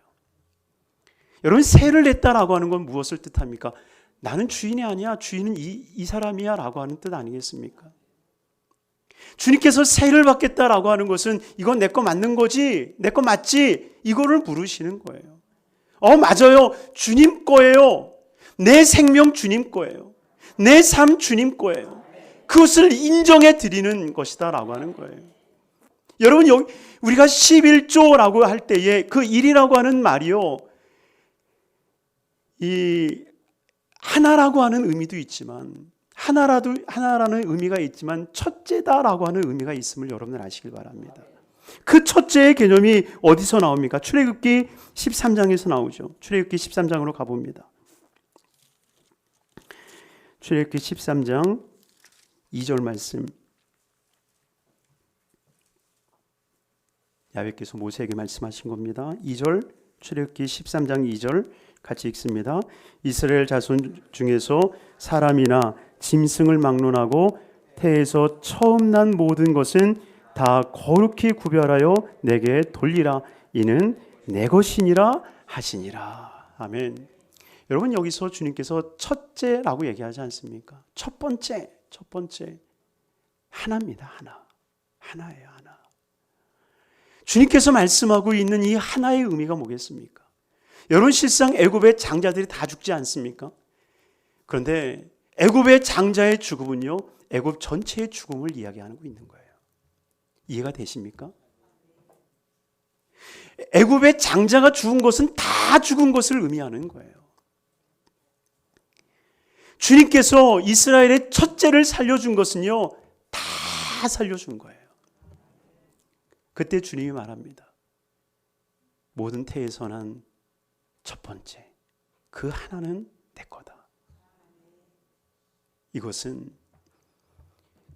B: 여러분, 세를 냈다라고 하는 건 무엇을 뜻합니까? 나는 주인이 아니야, 주인은 이 사람이야 라고 하는 뜻 아니겠습니까? 주님께서 세를 받겠다라고 하는 것은 이건 내 거 맞는 거지, 내 거 맞지, 이거를 물으시는 거예요. 맞아요, 주님 거예요. 내 생명 주님 거예요. 내 삶 주님 거예요. 그것을 인정해 드리는 것이다 라고 하는 거예요. 여러분, 여기 우리가 11조라고 할 때에 그 1이라고 하는 말이요, 이 하나라고 하는 의미도 있지만, 하나라는 의미가 있지만 첫째다라고 하는 의미가 있음을 여러분들 아시길 바랍니다. 그 첫째의 개념이 어디서 나옵니까? 출애굽기 13장에서 나오죠. 출애굽기 13장으로 가봅니다. 출애굽기 13장 2절 말씀. 야훼께서 모세에게 말씀하신 겁니다. 2절, 출애굽기 13장 2절 같이 읽습니다. 이스라엘 자손 중에서 사람이나 짐승을 막론하고 태에서 처음 난 모든 것은 다 거룩히 구별하여 내게 돌리라. 이는 내 것이니라 하시니라. 아멘. 여러분, 여기서 주님께서 첫째라고 얘기하지 않습니까? 첫 번째 하나입니다. 하나예요, 하나. 주님께서 말씀하고 있는 이 하나의 의미가 뭐겠습니까? 여러분, 실상 애굽의 장자들이 다 죽지 않습니까? 그런데 애굽의 장자의 죽음은요, 애굽 전체의 죽음을 이야기하고 있는 거예요. 이해가 되십니까? 애굽의 장자가 죽은 것은 다 죽은 것을 의미하는 거예요. 주님께서 이스라엘의 첫째를 살려준 것은요, 다 살려준 거예요. 그때 주님이 말합니다. 모든 태에서 난 첫 번째, 그 하나는 내 거다. 이것은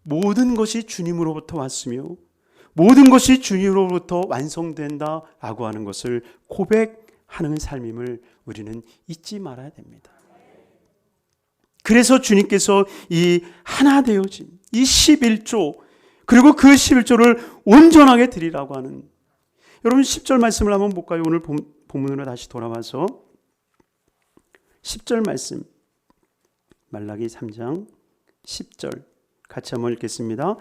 B: 모든 것이 주님으로부터 왔으며 모든 것이 주님으로부터 완성된다라고 하는 것을 고백하는 삶임을 우리는 잊지 말아야 됩니다. 그래서 주님께서 이 하나 되어진 이 11조, 그리고 그 11조를 온전하게 드리라고 하는, 여러분 10절 말씀을 한번 볼까요? 오늘 본문으로 다시 돌아와서 10절 말씀, 말라기 3장 10절 같이 한번 읽겠습니다.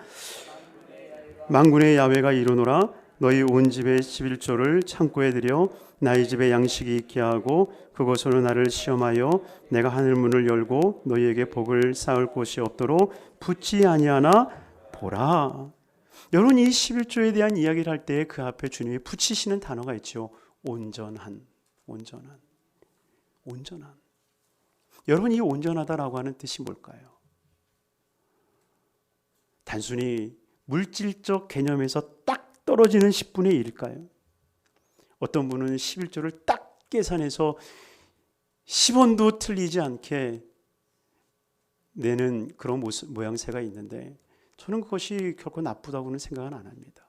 B: 만군의 야훼가 이르노라, 너희 온 집의 11조를 창고에 들여 나의 집에 양식이 있게 하고 그것으로 나를 시험하여 내가 하늘 문을 열고 너희에게 복을 쌓을 곳이 없도록 붙지 아니하나 보라. 여러분, 이 11조에 대한 이야기를 할 때 그 앞에 주님이 붙이시는 단어가 있죠. 온전한. 여러분, 이 온전하다라고 하는 뜻이 뭘까요? 단순히 물질적 개념에서 딱 떨어지는 10분의 1일까요? 어떤 분은 11조를 딱 계산해서 10원도 틀리지 않게 내는 그런 모양새가 있는데, 저는 그것이 결코 나쁘다고는 생각은 안 합니다.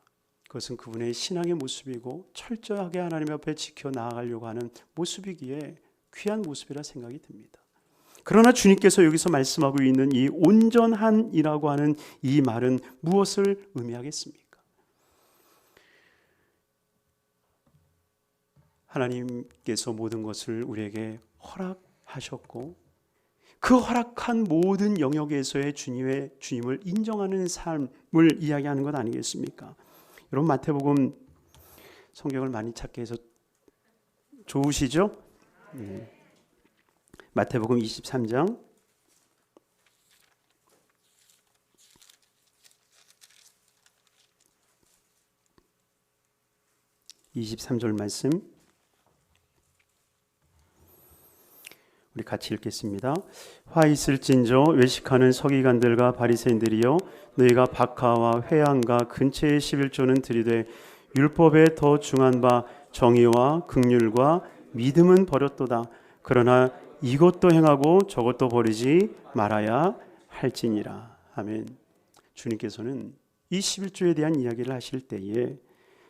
B: 그것은 그분의 신앙의 모습이고 철저하게 하나님 앞에 지켜 나아가려고 하는 모습이기에 귀한 모습이라 생각이 듭니다. 그러나 주님께서 여기서 말씀하고 있는 이 온전한이라고 하는 이 말은 무엇을 의미하겠습니까? 하나님께서 모든 것을 우리에게 허락하셨고 그 허락한 모든 영역에서의 주님을 인정하는 삶을 이야기하는 것 아니겠습니까? 여러분, 마태복음 성경을 많이 찾게 해서 좋으시죠? 네. 마태복음 23장 23절 말씀 우리 같이 읽겠습니다. 화 있을진저 외식하는 서기관들과 바리새인들이여, 너희가 박하와 회양과 근처의 11조는 들이되 율법에 더 중한 바 정의와 긍휼과 믿음은 버렸도다. 그러나 이것도 행하고 저것도 버리지 말아야 할지니라. 아멘. 주님께서는 이 11조에 대한 이야기를 하실 때에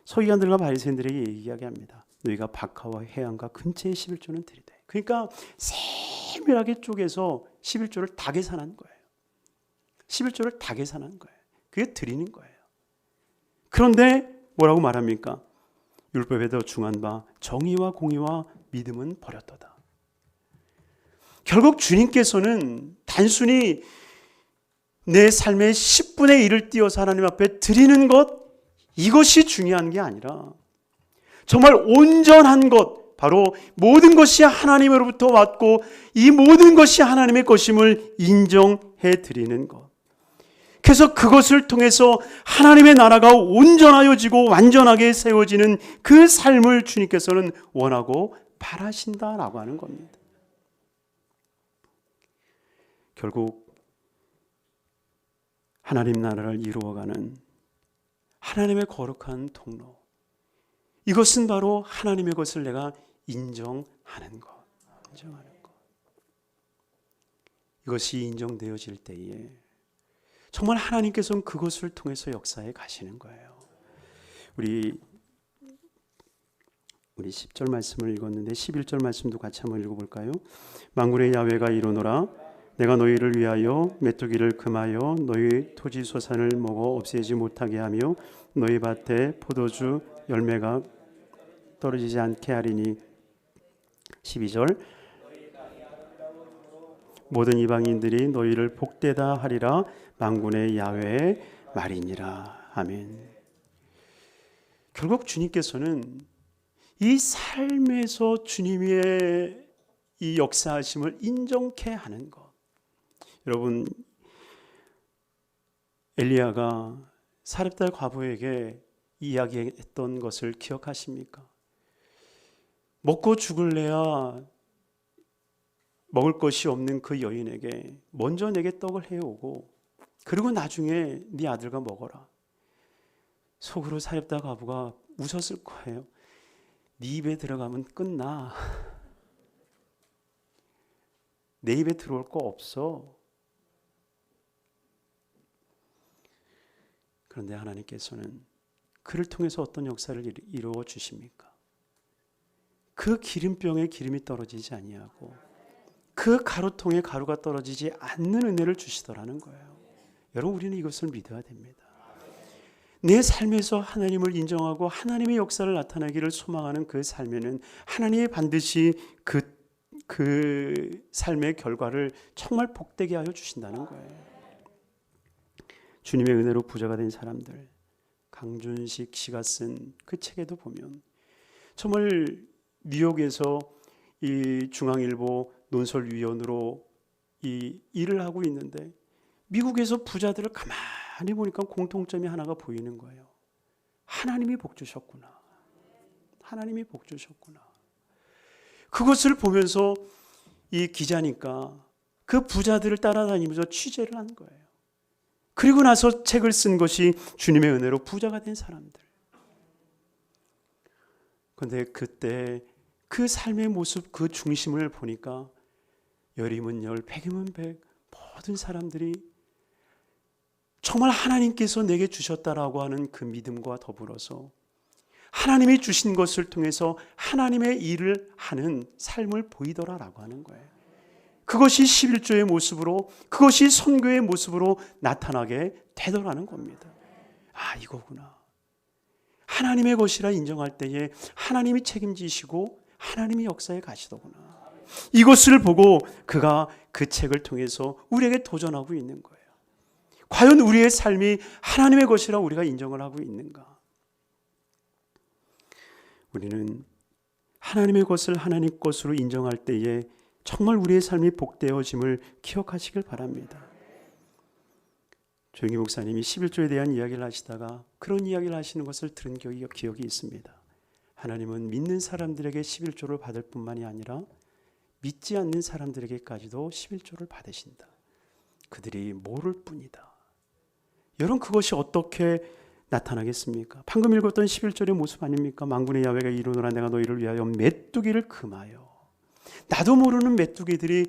B: 서기관들과 바리새인들에게 이야기합니다. 너희가 박하와 회양과 근처의 11조는 들이되. 그러니까 세밀하게 쪼개서 11조를 다 계산한 거예요. 11조를 다 계산한 거예요. 그게 드리는 거예요. 그런데 뭐라고 말합니까? 율법에 더 중한 바 정의와 공의와 믿음은 버렸도다. 결국 주님께서는 단순히 내 삶의 10분의 1을 띄어서 하나님 앞에 드리는 것, 이것이 중요한 게 아니라 정말 온전한 것, 바로 모든 것이 하나님으로부터 왔고 이 모든 것이 하나님의 것임을 인정해 드리는 것. 그래서 그것을 통해서 하나님의 나라가 온전하여지고 완전하게 세워지는 그 삶을 주님께서는 원하고 바라신다라고 하는 겁니다. 결국 하나님 나라를 이루어가는 하나님의 거룩한 통로, 이것은 바로 하나님의 것을 내가 인정하는 것. 이것이 인정되어질 때에 정말 하나님께서는 그것을 통해서 역사에 가시는 거예요. 우리 10절 말씀을 읽었는데 11절 말씀도 같이 한번 읽어볼까요? 만군의 야훼가 이르노라, 내가 너희를 위하여 메뚜기를 금하여 너희 토지 소산을 먹어 없애지 못하게 하며 너희 밭에 포도주 열매가 떨어지지 않게 하리니. 12절 모든 이방인들이 너희를 복되다 하리라 만군의 야훼의 말이니라. 아멘. 결국 주님께서는 이 삶에서 주님의 이 역사하심을 인정케 하는 것. 여러분, 엘리야가 사렙다 과부에게 이야기했던 것을 기억하십니까? 먹고 죽을래야 먹을 것이 없는 그 여인에게 먼저 내게 떡을 해오고 그리고 나중에 네 아들과 먹어라. 속으로 사렙다 과부가 웃었을 거예요. 네 입에 들어가면 끝나. 내 입에 들어올 거 없어. 그런데 하나님께서는 그를 통해서 어떤 역사를 이루어 주십니까? 그 기름병에 기름이 떨어지지 아니하고 그 가루통에 가루가 떨어지지 않는 은혜를 주시더라는 거예요. 여러분, 우리는 이것을 믿어야 됩니다. 내 삶에서 하나님을 인정하고 하나님의 역사를 나타나기를 소망하는 그 삶에는 하나님이 반드시 그 삶의 결과를 정말 복되게 하여 주신다는 거예요. 주님의 은혜로 부자가 된 사람들, 강준식 씨가 쓴 그 책에도 보면 정말 뉴욕에서 이 중앙일보 논설위원으로 이 일을 하고 있는데 미국에서 부자들을 가만히 보니까 공통점이 하나가 보이는 거예요. 하나님이 복 주셨구나. 하나님이 복 주셨구나. 그것을 보면서 이 기자니까 그 부자들을 따라다니면서 취재를 한 거예요. 그리고 나서 책을 쓴 것이 주님의 은혜로 부자가 된 사람들. 그런데 그때 그 삶의 모습, 그 중심을 보니까 열이면 열, 백이면 백, 모든 사람들이 정말 하나님께서 내게 주셨다라고 하는 그 믿음과 더불어서 하나님이 주신 것을 통해서 하나님의 일을 하는 삶을 보이더라라고 하는 거예요. 그것이 11조의 모습으로, 그것이 선교의 모습으로 나타나게 되더라는 겁니다. 아, 이거구나. 하나님의 것이라 인정할 때에 하나님이 책임지시고 하나님이 역사에 가시더구나. 이것을 보고 그가 그 책을 통해서 우리에게 도전하고 있는 거예요. 과연 우리의 삶이 하나님의 것이라 우리가 인정을 하고 있는가? 우리는 하나님의 것을 하나님 것으로 인정할 때에 정말 우리의 삶이 복되어짐을 기억하시길 바랍니다. 조영기 목사님이 11조에 대한 이야기를 하시다가 그런 이야기를 하시는 것을 들은 기억이 있습니다. 하나님은 믿는 사람들에게 11조를 받을 뿐만이 아니라 믿지 않는 사람들에게까지도 11조를 받으신다. 그들이 모를 뿐이다. 여러분, 그것이 어떻게 나타나겠습니까? 방금 읽었던 11절의 모습 아닙니까? 만군의 야훼가 이르노라 내가 너희를 위하여 메뚜기를 금하여. 나도 모르는 메뚜기들이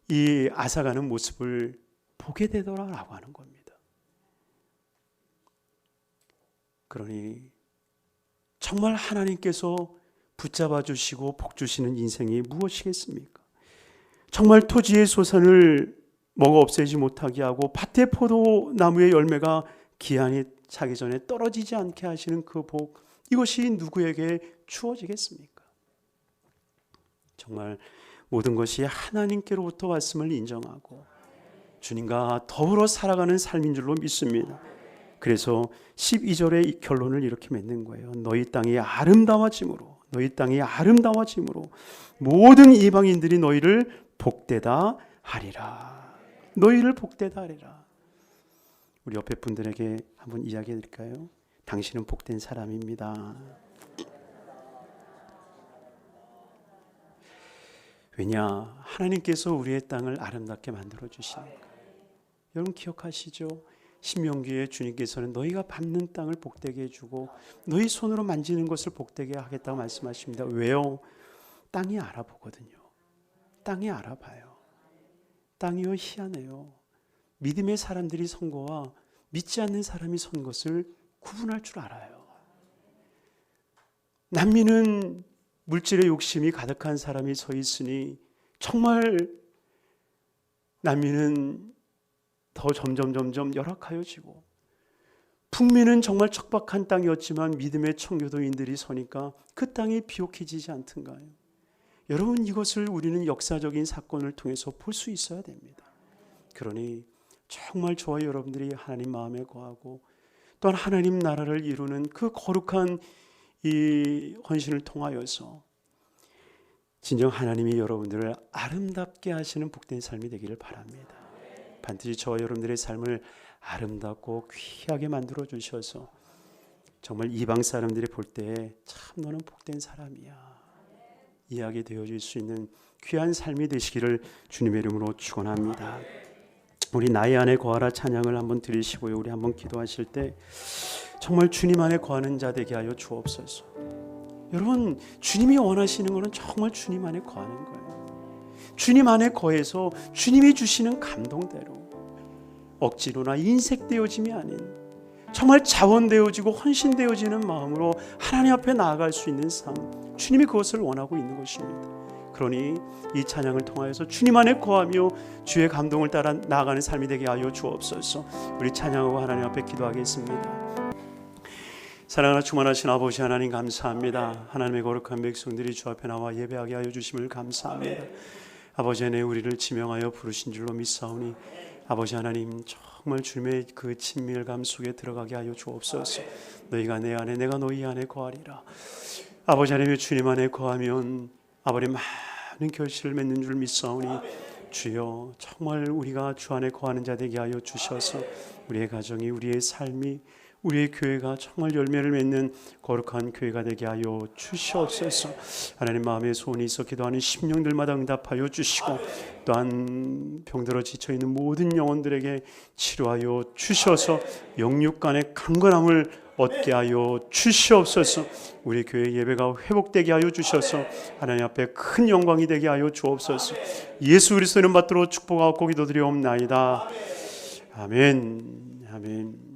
B: 이 앗아가는 모습을 보게 되더라라고 하는 겁니다. 그러니 정말 하나님께서 붙잡아 주시고 복 주시는 인생이 무엇이겠습니까? 정말 토지의 소산을 먹어 없애지 못하게 하고 밭의 포도나무의 열매가 기한이 차기 전에 떨어지지 않게 하시는 그 복, 이것이 누구에게 주어지겠습니까? 정말 모든 것이 하나님께로부터 왔음을 인정하고 주님과 더불어 살아가는 삶인 줄로 믿습니다. 그래서 12절의 결론을 이렇게 맺는 거예요. 너희 땅이 아름다워짐으로, 너희 땅이 아름다워짐으로 모든 이방인들이 너희를 복되다 하리라. 너희를 복되다 하리라. 우리 옆에 분들에게 한번 이야기해 드릴까요? 당신은 복된 사람입니다. 왜냐? 하나님께서 우리의 땅을 아름답게 만들어 주시니까. 여러분 기억하시죠? 신명기에 주님께서는 너희가 밟는 땅을 복되게 해주고 너희 손으로 만지는 것을 복되게 하겠다고 말씀하십니다. 왜요? 땅이 알아보거든요. 땅이 알아봐요. 땅이요 희한해요. 믿음의 사람들이 선 거와 믿지 않는 사람이 선 것을 구분할 줄 알아요. 난민은 물질의 욕심이 가득한 사람이 서 있으니 정말 난민은 더 점점 열악하여지고, 북민은 정말 척박한 땅이었지만 믿음의 청교도인들이 서니까 그 땅이 비옥해지지 않던가요? 여러분, 이것을 우리는 역사적인 사건을 통해서 볼 수 있어야 됩니다. 그러니 정말 저와 여러분들이 하나님 마음에 거하고 또한 하나님 나라를 이루는 그 거룩한 이 헌신을 통하여서 진정 하나님이 여러분들을 아름답게 하시는 복된 삶이 되기를 바랍니다. 반드시 저와 여러분들의 삶을 아름답고 귀하게 만들어 주셔서 정말 이방 사람들이 볼 때 참 너는 복된 사람이야 이야기 되어질 수 있는 귀한 삶이 되시기를 주님의 이름으로 축원합니다. 우리 나의 안에 거하라 찬양을 한번 들으시고요. 우리 한번 기도하실 때 정말 주님 안에 거하는 자 되게 하여 주옵소서. 여러분, 주님이 원하시는 것은 정말 주님 안에 거하는 거예요. 주님 안에 거해서 주님이 주시는 감동대로 억지로나 인색되어짐이 아닌 정말 자원되어지고 헌신되어지는 마음으로 하나님 앞에 나아갈 수 있는 삶, 주님이 그것을 원하고 있는 것입니다. 그러니 이 찬양을 통하여서 주님 안에 거하며 주의 감동을 따라 나아가는 삶이 되게 하여 주옵소서. 우리 찬양하고 하나님 앞에 기도하겠습니다. 사랑하나 충만하신 아버지 하나님 감사합니다. 하나님의 거룩한 백성들이 주 앞에 나와 예배하게 하여 주심을 감사합니다. 아버지 안에 우리를 지명하여 부르신 줄로 믿사오니 아버지 하나님 정말 주님의 그 친밀감 속에 들어가게 하여 주옵소서. 너희가 내 안에 내가 너희 안에 거하리라. 아버지 하나님 주님 안에 거하면 아버지 많은 결실을 맺는 줄 믿사오니 주여 정말 우리가 주 안에 거하는 자 되게 하여 주셔서 우리의 가정이 우리의 삶이 우리의 교회가 정말 열매를 맺는 거룩한 교회가 되게 하여 주시옵소서. 하나님 마음에 소원이 있어 기도하는 심령들마다 응답하여 주시고 또한 병들어 지쳐있는 모든 영혼들에게 치료하여 주셔서 영육간의 강건함을 얻게 하여 주시옵소서. 우리 교회 예배가 회복되게 하여 주셔서 하나님 앞에 큰 영광이 되게 하여 주옵소서. 예수 그리스도 이름 받들어 축복하고 기도드리옵나이다. 아멘. 아멘.